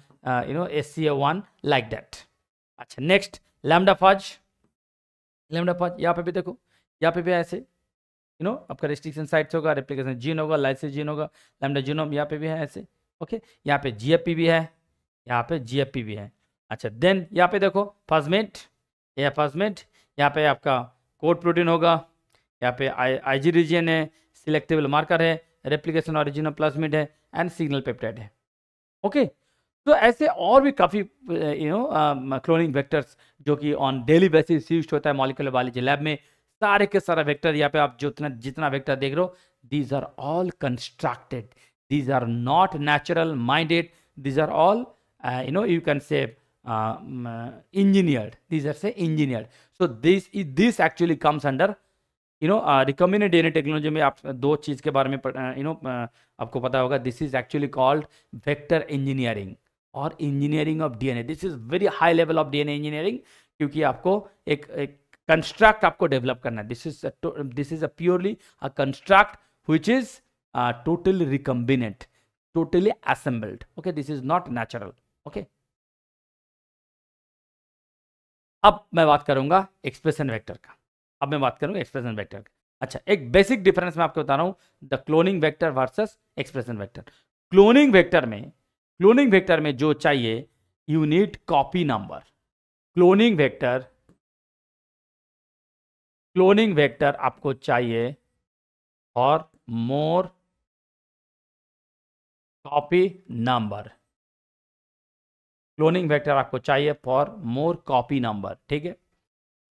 SCA1, लाइक दैट। अच्छा, नेक्स्ट लैम्डा फज, यहाँ पे भी देखो, यहाँ पे भी ऐसे आपका रेस्ट्रिक्शन साइट्स होगा, रेप्लिकेशन जीन होगा, लाइसिस जीन होगा, लैम्डा जीनोम यहाँ पे भी है ऐसे। ओके, यहाँ पे GFP भी है, यहाँ पे GFP भी है। अच्छा, देन यहाँ पे देखो प्लाज्मिड, यहाँ पे आपका कोड प्रोटीन होगा, यहाँ पे IG रीजन है, सिलेक्टेबल मार्कर है, रेप्लिकेशन ओरिजिन ऑफ प्लाज्मिड है, एंड सिग्नल पेप्टाइड है। ओके, तो ऐसे और भी काफ़ी क्लोनिंग वेक्टर्स जो कि ऑन डेली बेसिस यूज होता है मॉलिक्यूलर बायोलॉजी लैब में। सारे के सारा वेक्टर यहाँ पे आप जितना वेक्टर देख रहे हो, these are all constructed, these are not natural minded, these are all you can say engineered, these are say engineered. So this actually comes under recombinant DNA technology में आप 2 चीज़ के बारे में आपको पता होगा, this is actually called vector engineering और engineering of DNA। This is very high level of DNA engineering, क्योंकि आपको एक कंस्ट्रक्ट आपको डेवलप करना है। This is a purely a construct which is totally recombinant, totally assembled. Okay, this is not natural. Okay, अब मैं बात करूंगा एक्सप्रेशन वेक्टर का। अच्छा, एक बेसिक डिफरेंस मैं आपको बता रहा हूं, the cloning vector versus expression vector. Cloning vector में जो चाहिए, you need copy number. Cloning vector आपको चाहिए और मोर कॉपी नंबर। क्लोनिंग वेक्टर आपको चाहिए फॉर मोर कॉपी नंबर, ठीक है।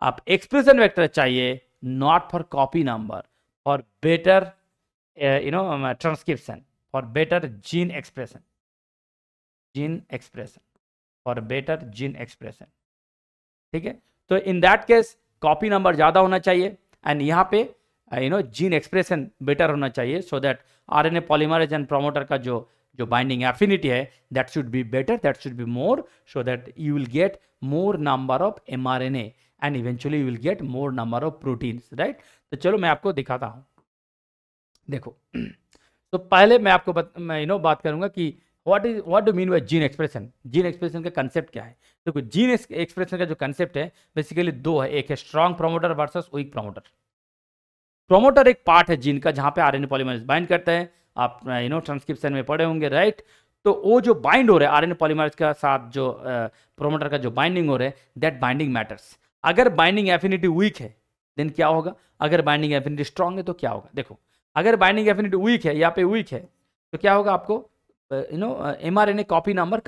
आप एक्सप्रेशन वेक्टर चाहिए not for copy number, for better transcription, for better gene expression, for better gene expression, ठीक है। तो in that case copy number ज़्यादा होना चाहिए, एंड यहाँ पे जीन एक्सप्रेशन बेटर होना चाहिए, so that RNA polymerase and promoter का जो बाइंडिंग एफिनिटी है, that should be better, that should be more, so that you will get more number of mRNA and eventually you will get more number of proteins, right. तो चलो मैं आपको दिखाता हूँ। देखो, तो पहले मैं आपको बात करूंगा कि what do mean bye gene expression. Gene expression का कंसेप्ट क्या है? देखो, जीन एक्सप्रेशन का जो कंसेप्ट है बेसिकली 2 है, एक है strong promoter versus week promoter. Promoter एक पार्ट है जीन का जहां पे RNA पॉलीमरेज बाइंड करते हैं, आप ट्रांसक्रिप्शन में पढ़े होंगे, राइट। तो वो जो बाइंड हो रहा है RNA पॉलीमरेज का साथ, जो प्रोमोटर का जो बाइंडिंग हो रहा है, दैट बाइंडिंग मैटर्स। अगर बाइंडिंग एफिनिटी वीक है देन क्या होगा, अगर बाइंडिंग एफिनिटी स्ट्रांग है तो क्या होगा। देखो, अगर बाइंडिंग एफिनिटी वीक है, यहाँ पे वीक है, तो क्या होगा, आपको mRNA कॉपी नंबर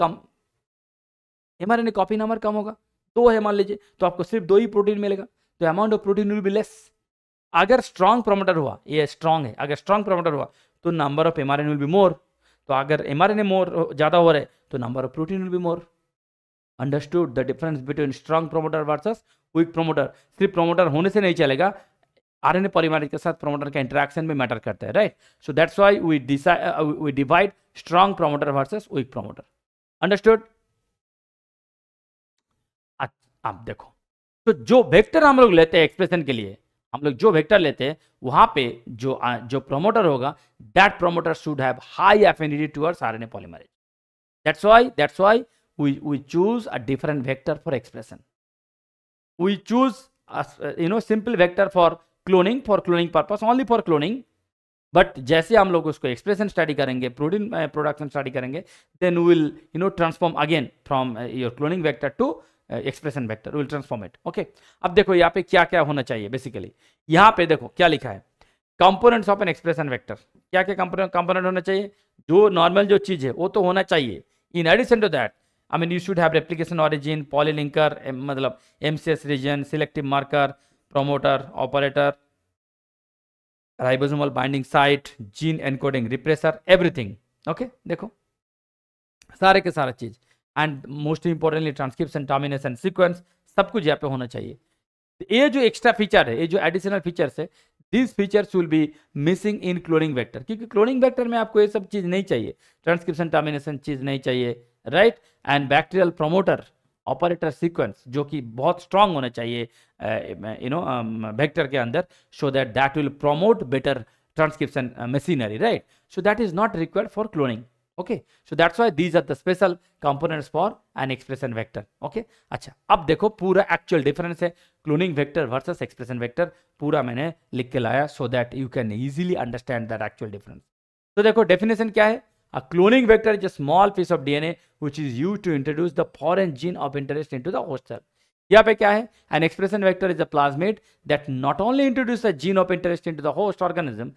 कम होगा। 2 है मान लीजिए, तो आपको सिर्फ 2 ही प्रोटीन मिलेगा, तो amount of protein will be less. अगर स्ट्रॉन्ग प्रोमोटर हुआ, ये स्ट्रॉन्ग है, अगर स्ट्रॉन्ग प्रोमोटर हुआ तो number of mRNA will be more. तो अगर mRNA मोर ज़्यादा हो रहे तो number of protein will be more. Understood the difference between strong promoter versus week promoter. सिर्फ प्रोमोटर होने से नहीं चलेगा, RNA पॉलीमरेज के साथ प्रोमोटर का इंटरेक्शन भी मैटर करता है, right. So that's why we divide strong promoter versus week promoter. Understood? अब देखो, तो जो वेक्टर हम लोग लेते हैं एक्सप्रेशन के लिए, हम लोग जो वेक्टर लेते हैं वहां पे जो प्रमोटर होगा, that promoter should have high affinity towards RNA polymerase. That's why we choose a different vector for expression. We choose a simple vector for cloning purpose, only for cloning. But जैसे हम लोग उसको expression study करेंगे, protein production study करेंगे, then will transform again from your cloning vector to expression vector, will transform it. Okay, अब देखो यहाँ पे क्या क्या होना चाहिए. बेसिकली यहाँ पे देखो क्या लिखा है, components of an expression vector. क्या क्या कंपोनेंट होना चाहिए? जो नॉर्मल जो चीज है वो तो होना चाहिए. In addition to that, I mean you should have replication origin, polylinker, मतलब MCS region, selective marker, promoter, operator, ribosomal binding site, gene encoding repressor, everything. Okay, देखो सारे के सारा चीज, and most importantly transcription, termination, sequence, सब कुछ यहाँ पे होना चाहिए. ये जो एक्स्ट्रा फीचर है, ये जो एडिशनल फीचर्स है, this features will be missing in cloning vector, क्योंकि क्लोनिंग वेक्टर में आपको ये सब चीज नहीं चाहिए, ट्रांसक्रिप्शन टर्मिनेशन चीज नहीं चाहिए, right. And bacterial promoter, operator sequence जो कि बहुत स्ट्रांग होना चाहिए वेक्टर के अंदर, सो that will promote better transcription machinery, right. So that is not required for cloning. Okay, so that's why these are the special components for an expression vector. Okay, अच्छा, अब देखो पूरा एक्चुअल डिफरेंस है cloning vector versus expression vector, पूरा मैंने लिख के लाया so that you can easily understand that actual difference. तो देखो डेफिनेशन क्या है. A cloning vector is a small piece of DNA which is used to introduce the foreign gene of interest into the host cell. यहाँ पे क्या है? An expression vector is a plasmid that not only introduces a gene of interest into the host organism,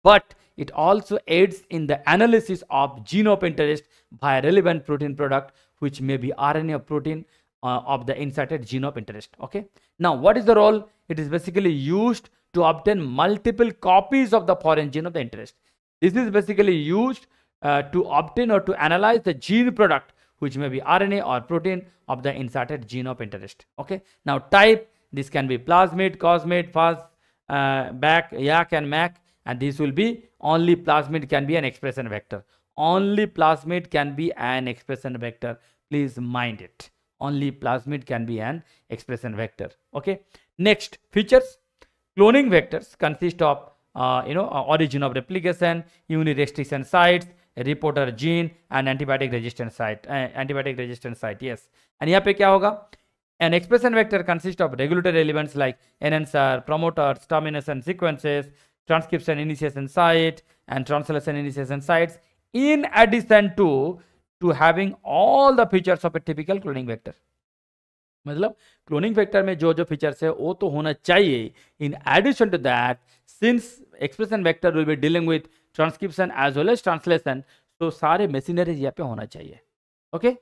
but it also aids in the analysis of gene of interest by a relevant protein product, which may be RNA or protein of the inserted gene of interest. Okay. Now, what is the role? It is basically used to obtain multiple copies of the foreign gene of the interest. This is basically used to obtain or to analyze the gene product, which may be RNA or protein of the inserted gene of interest. Okay. Now type, this can be plasmid, cosmid, fuzz, back, yak and mac, and this will be only plasmid can be an expression vector. Only plasmid can be an expression vector. Please mind it. Only plasmid can be an expression vector. Okay. Next features. Cloning vectors consist of origin of replication, unirestriction sites, reporter gene and antibiotic resistant site. Yes. And यहाँ पे क्या होगा? An expression vector consists of regulatory elements like enhancer, promoters, termination sequences, transcription initiation site and translation initiation sites, in addition to having all the features of a typical cloning vector. मतलब cloning vector में जो जो features है वो तो होना चाहिए. In addition to that, since expression vector will be dealing with transcription as well as translation, तो सारे मशीनरीज यहाँ पे होना चाहिए. ओके,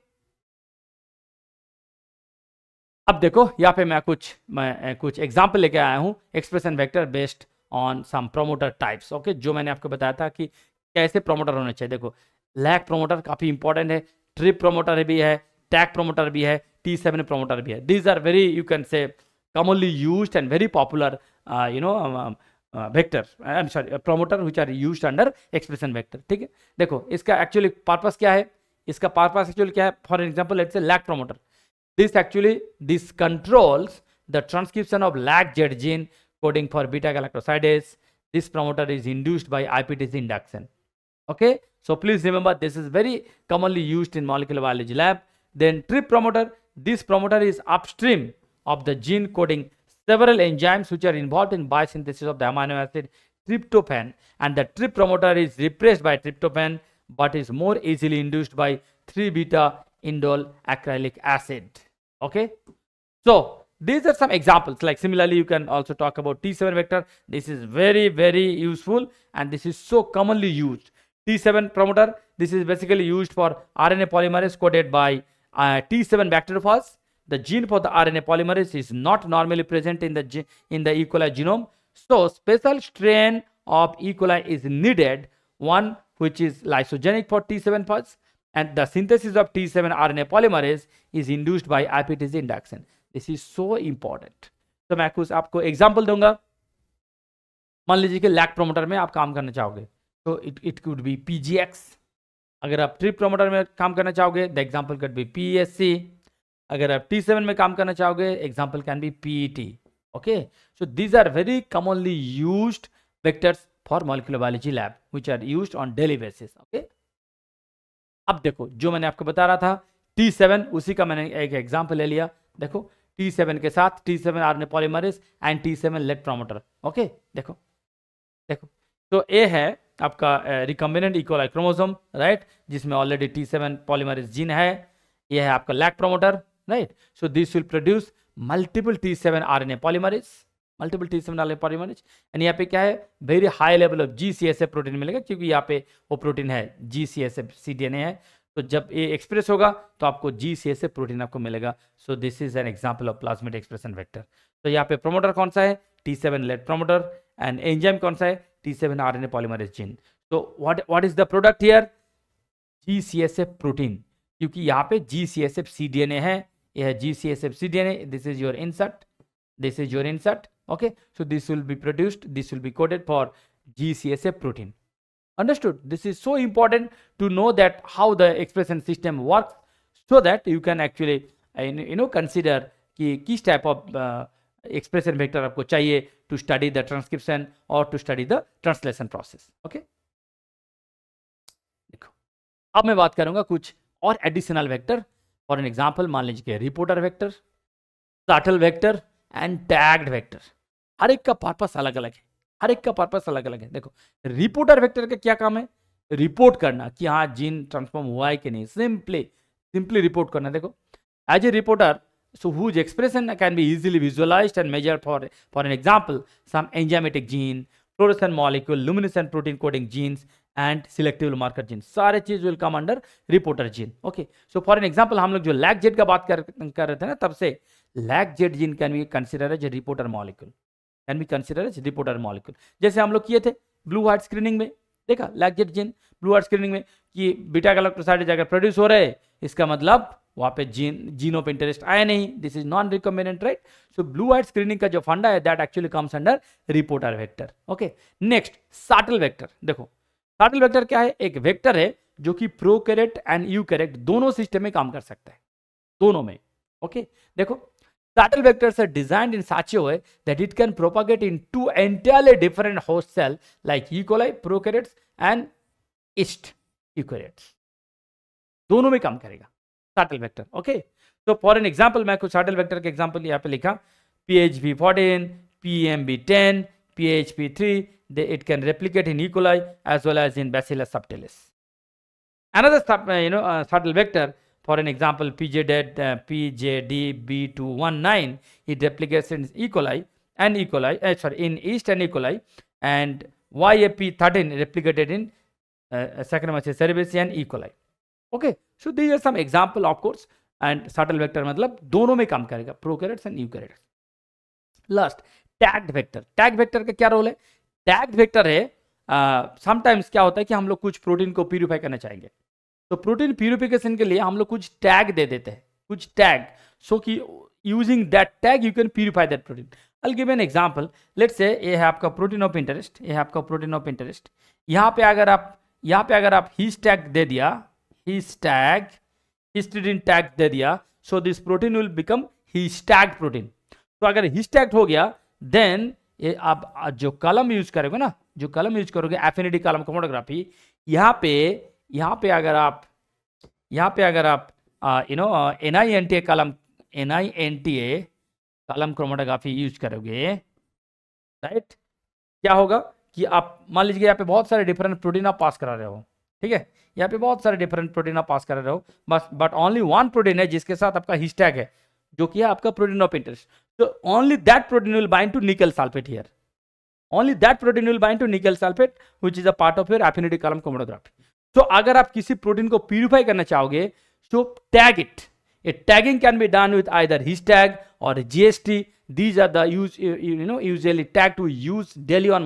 अब देखो यहाँ पे मैं कुछ एग्जांपल लेके आया हूँ expression vector based on some promoter types. Okay, जो मैंने आपको बताया था कि कैसे प्रोमोटर होने चाहिए. देखो लैक प्रोमोटर काफी इंपॉर्टेंट है, ट्रिप प्रोमोटर भी है, टैग प्रोमोटर भी है, T7 promoter भी है. These are very, you can say, commonly used and very popular vector, I'm sorry, promoter which are used under expression vector. ठीक है, देखो इसका एक्चुअली पर्पस क्या है. इसका पर्पस एक्चुअली क्या है? For example let's say lack promoter, this controls the transcription of LAC-Z gene coding for beta galactosidase. This promoter is induced by IPTC induction. Okay, so please remember this is very commonly used in molecular biology lab. Then trip promoter, this promoter is upstream of the gene coding several enzymes which are involved in biosynthesis of the amino acid tryptophan, and the trip promoter is repressed by tryptophan but is more easily induced by 3-beta indole acrylic acid. Okay, so these are some examples. Like similarly you can also talk about T7 vector. This is very, very useful and this is so commonly used. T7 promoter, this is basically used for RNA polymerase coded by T7 bacteriophage. The gene for the RNA polymerase is not normally present in the E. coli genome, so special strain of E. coli is needed, one which is lysogenic for T7 phage, and the synthesis of T7 RNA polymerase is induced by IPTC induction. This is so important. तो मैं कुछ आपको example दूंगा. मान लीजिए कि lack promoter में आप काम करना चाहोगे, तो इट कुड बी PGX, अगर आप ट्रिप प्रमोटर में काम करना चाहोगे, the example can be PSC. अगर आप T7 में काम करना चाहोगे, example can be PET. Okay, so these are very commonly used vectors for molecular biology lab which are used on daily basis. Okay, अब देखो जो मैंने आपको बता रहा था T7, उसी का मैंने एक एग्जाम्पल ले लिया. देखो T7 के साथ T7 RNA polymerase and T7 late promoter. Okay, देखो देखो, तो ये है आपका रिकॉम्बिनेंट इकोलाई क्रोमोसोम, राइट, जिसमें ऑलरेडी T7 पॉलीमरेज जीन है. ये है आपका lack promoter, right. So this will produce multiple T7 RNA polymerase, multiple T7 RNA polymerase. And यहाँ पे क्या है, very high level of GCSF protein मिलेगा, क्योंकि यहाँ पे वो प्रोटीन है GCSF cDNA है. तो जब ये एक्सप्रेस होगा तो आपको GCSF प्रोटीन आपको मिलेगा. So this is an example of plasmid expression vector. तो यहाँ पे प्रोमोटर कौन सा है, T7 late promoter, and enzyme कौन सा है, T7 RNA पॉलीमरेज जीन. तो what is the product here, GCSF protein, क्योंकि यहाँ पे GCSF cDNA है. यह है GCSF cDNA. This is your insert, this is your insert. Okay, so this will be produced, this will be coded for GCSF protein. Understood? This is so important to know that how the expression system works, so that you can actually consider कि किस type of expression vector आपको चाहिए to study the transcription or to study the translation process. Okay? देखो, अब मैं बात करूंगा कुछ और additional vector. For an example, मान लीजिए reporter vector, shuttle vector and tagged vector. हर एक का पर्पस अलग अलग है, हर एक का पर्पस अलग अलग है. देखो रिपोर्टर वेक्टर का क्या काम है, रिपोर्ट करना कि हाँ जीन ट्रांसफॉर्म हुआ है कि नहीं, सिंपली रिपोर्ट करना. देखो as a reporter, so whose expression can be easily visualized and measured for an example some enzymatic gene, fluorescent molecule, luminescent protein coding genes and selective marker genes, सारे चीज will come under reporter gene. Okay, so for an example हम लोग जो LAC-Z का बात कर रहे थे ना, तब से LAC-Z gene can be considered as a reporter molecule, can be considered as reporter molecule. जैसे हम लोग किए थे ब्लू हार्ट स्क्रीनिंग में, देखा LAC-Z gene blue heart screening में कि बीटा गैलेक्टोसाइड अगर प्रोड्यूस हो रहे, इसका मतलब वहाँ पे जीन ऑफ इंटरेस्ट आया नहीं. This is non recombinant, right. So blue heart screening का जो फंडा है that actually comes under reporter vector. Okay, next shuttle vector. देखो शटल वेक्टर क्या है, एक वेक्टर है जो कि प्रोकैरियोट एंड यूकैरियोट दोनों सिस्टम में काम कर सकता है, दोनों में. ओके, देखो shuttle vectors are designed in such a way that it can propagate in two entirely different host cell like E. coli, prokaryotes and yeast eukaryotes. दोनों में काम करेगा shuttle vector. Okay, so for an example मैं कुछ shuttle vector के example यहाँ पे लिखा, PHB14, PMB10, PHP3. It can replicate in E. coli as well as in Bacillus subtilis. Another shuttle vector, for an example PJDB219, it replicates in E. coli and E. coli, in yeast and E. coli, and YAP13 replicated in Saccharomyces cerevisiae and E. coli. Okay, so these are some example of course. And shuttle vector मतलब दोनों में काम करेगा, prokaryotes and eukaryotes. Last tagged vector. Tag vector का क्या role है, tagged vector है sometimes क्या होता है कि हम लोग कुछ प्रोटीन को प्यूरिफाई करना चाहेंगे, तो प्रोटीन प्यूरिफिकेशन के लिए हम लोग कुछ टैग दे देते हैं, कुछ टैग, सो कि using that tag you can purify that protein. I will give an example. Let's say ये है आपका प्रोटीन ऑफ इंटरेस्ट, ये है आपका प्रोटीन ऑफ इंटरेस्ट. यहाँ पे अगर आप हिस्ट टैग दे दिया, हिस्टिडीन टैग दे दिया, so this protein will become his tag protein. तो अगर हिस्टैग हो गया देन ये आप जो कलम यूज करोगे ना, जो कलम यूज करोगे एफिनिटी कलम क्रोमैटोग्राफी, यहाँ पे अगर आप NINTA कलम क्रोमैटोग्राफी यूज करोगे, राइट, क्या होगा कि आप मान लीजिए यहाँ पे बहुत सारे डिफरेंट प्रोटीन आप पास करा रहे हो, ठीक है, यहाँ पे बहुत सारे डिफरेंट प्रोटीन आप पास कर रहे हो, बट ओनली वन प्रोटीन है जिसके साथ आपका हिस्टैग है, जो कि है आपका protein of interest. So only that protein will bind to nickel sulfate here. Only that protein will bind to nickel sulfate, which is a part of your affinity column chromatography. So अगर आप किसी protein को purify करना चाहोगे, so tag it. A tagging can be done with either histag or GST. These are the usually tagged to use daily on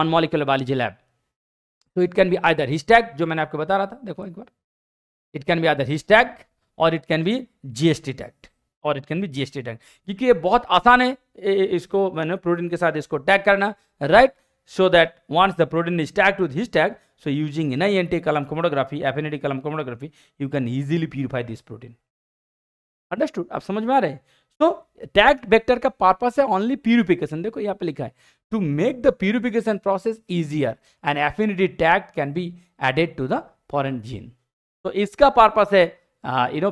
molecular biology lab. So it can be either histag, जो मैंने आपको बता रहा था, देखो एक बार, it can be either histag or it can be GST tagged. और it can be GST tag, क्योंकि ये बहुत आसान है इसको मैंने प्रोटीन के साथ इसको टैग करना, right. So that once the protein is tagged with his tag, So using NINT column chromatography, affinity column chromatography, you can easily purify this protein. Understood? आप समझ में आ रहे हैं? So tagged vector का purpose है only purification. देखो यहाँ पे लिखा है to make the purification process easier, an affinity tag can be added to the foreign gene. तो इसका purpose है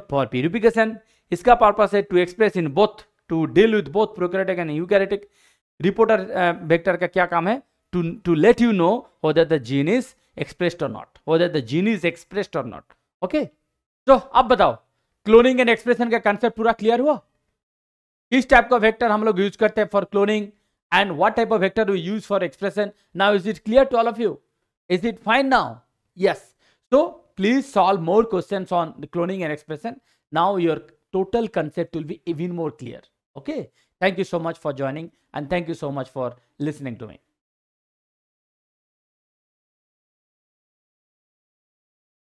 for purification. इसका purpose है to express in both, to deal with both prokaryotic and eukaryotic. Reporter vector का क्या काम है? To let you know whether the gene is expressed or not, whether the gene is expressed or not. Okay? तो अब बताओ cloning and expression का concept पूरा clear हुआ? किस टाइप का वेक्टर हम लोग यूज करते हैं for cloning and what type of vector V use for expression? Now is it clear to all of you? Is it fine now? Yes. So please solve more questions on the cloning and expression. Now your total concept will be even more clear. Okay, thank you so much for joining and thank you so much for listening to me.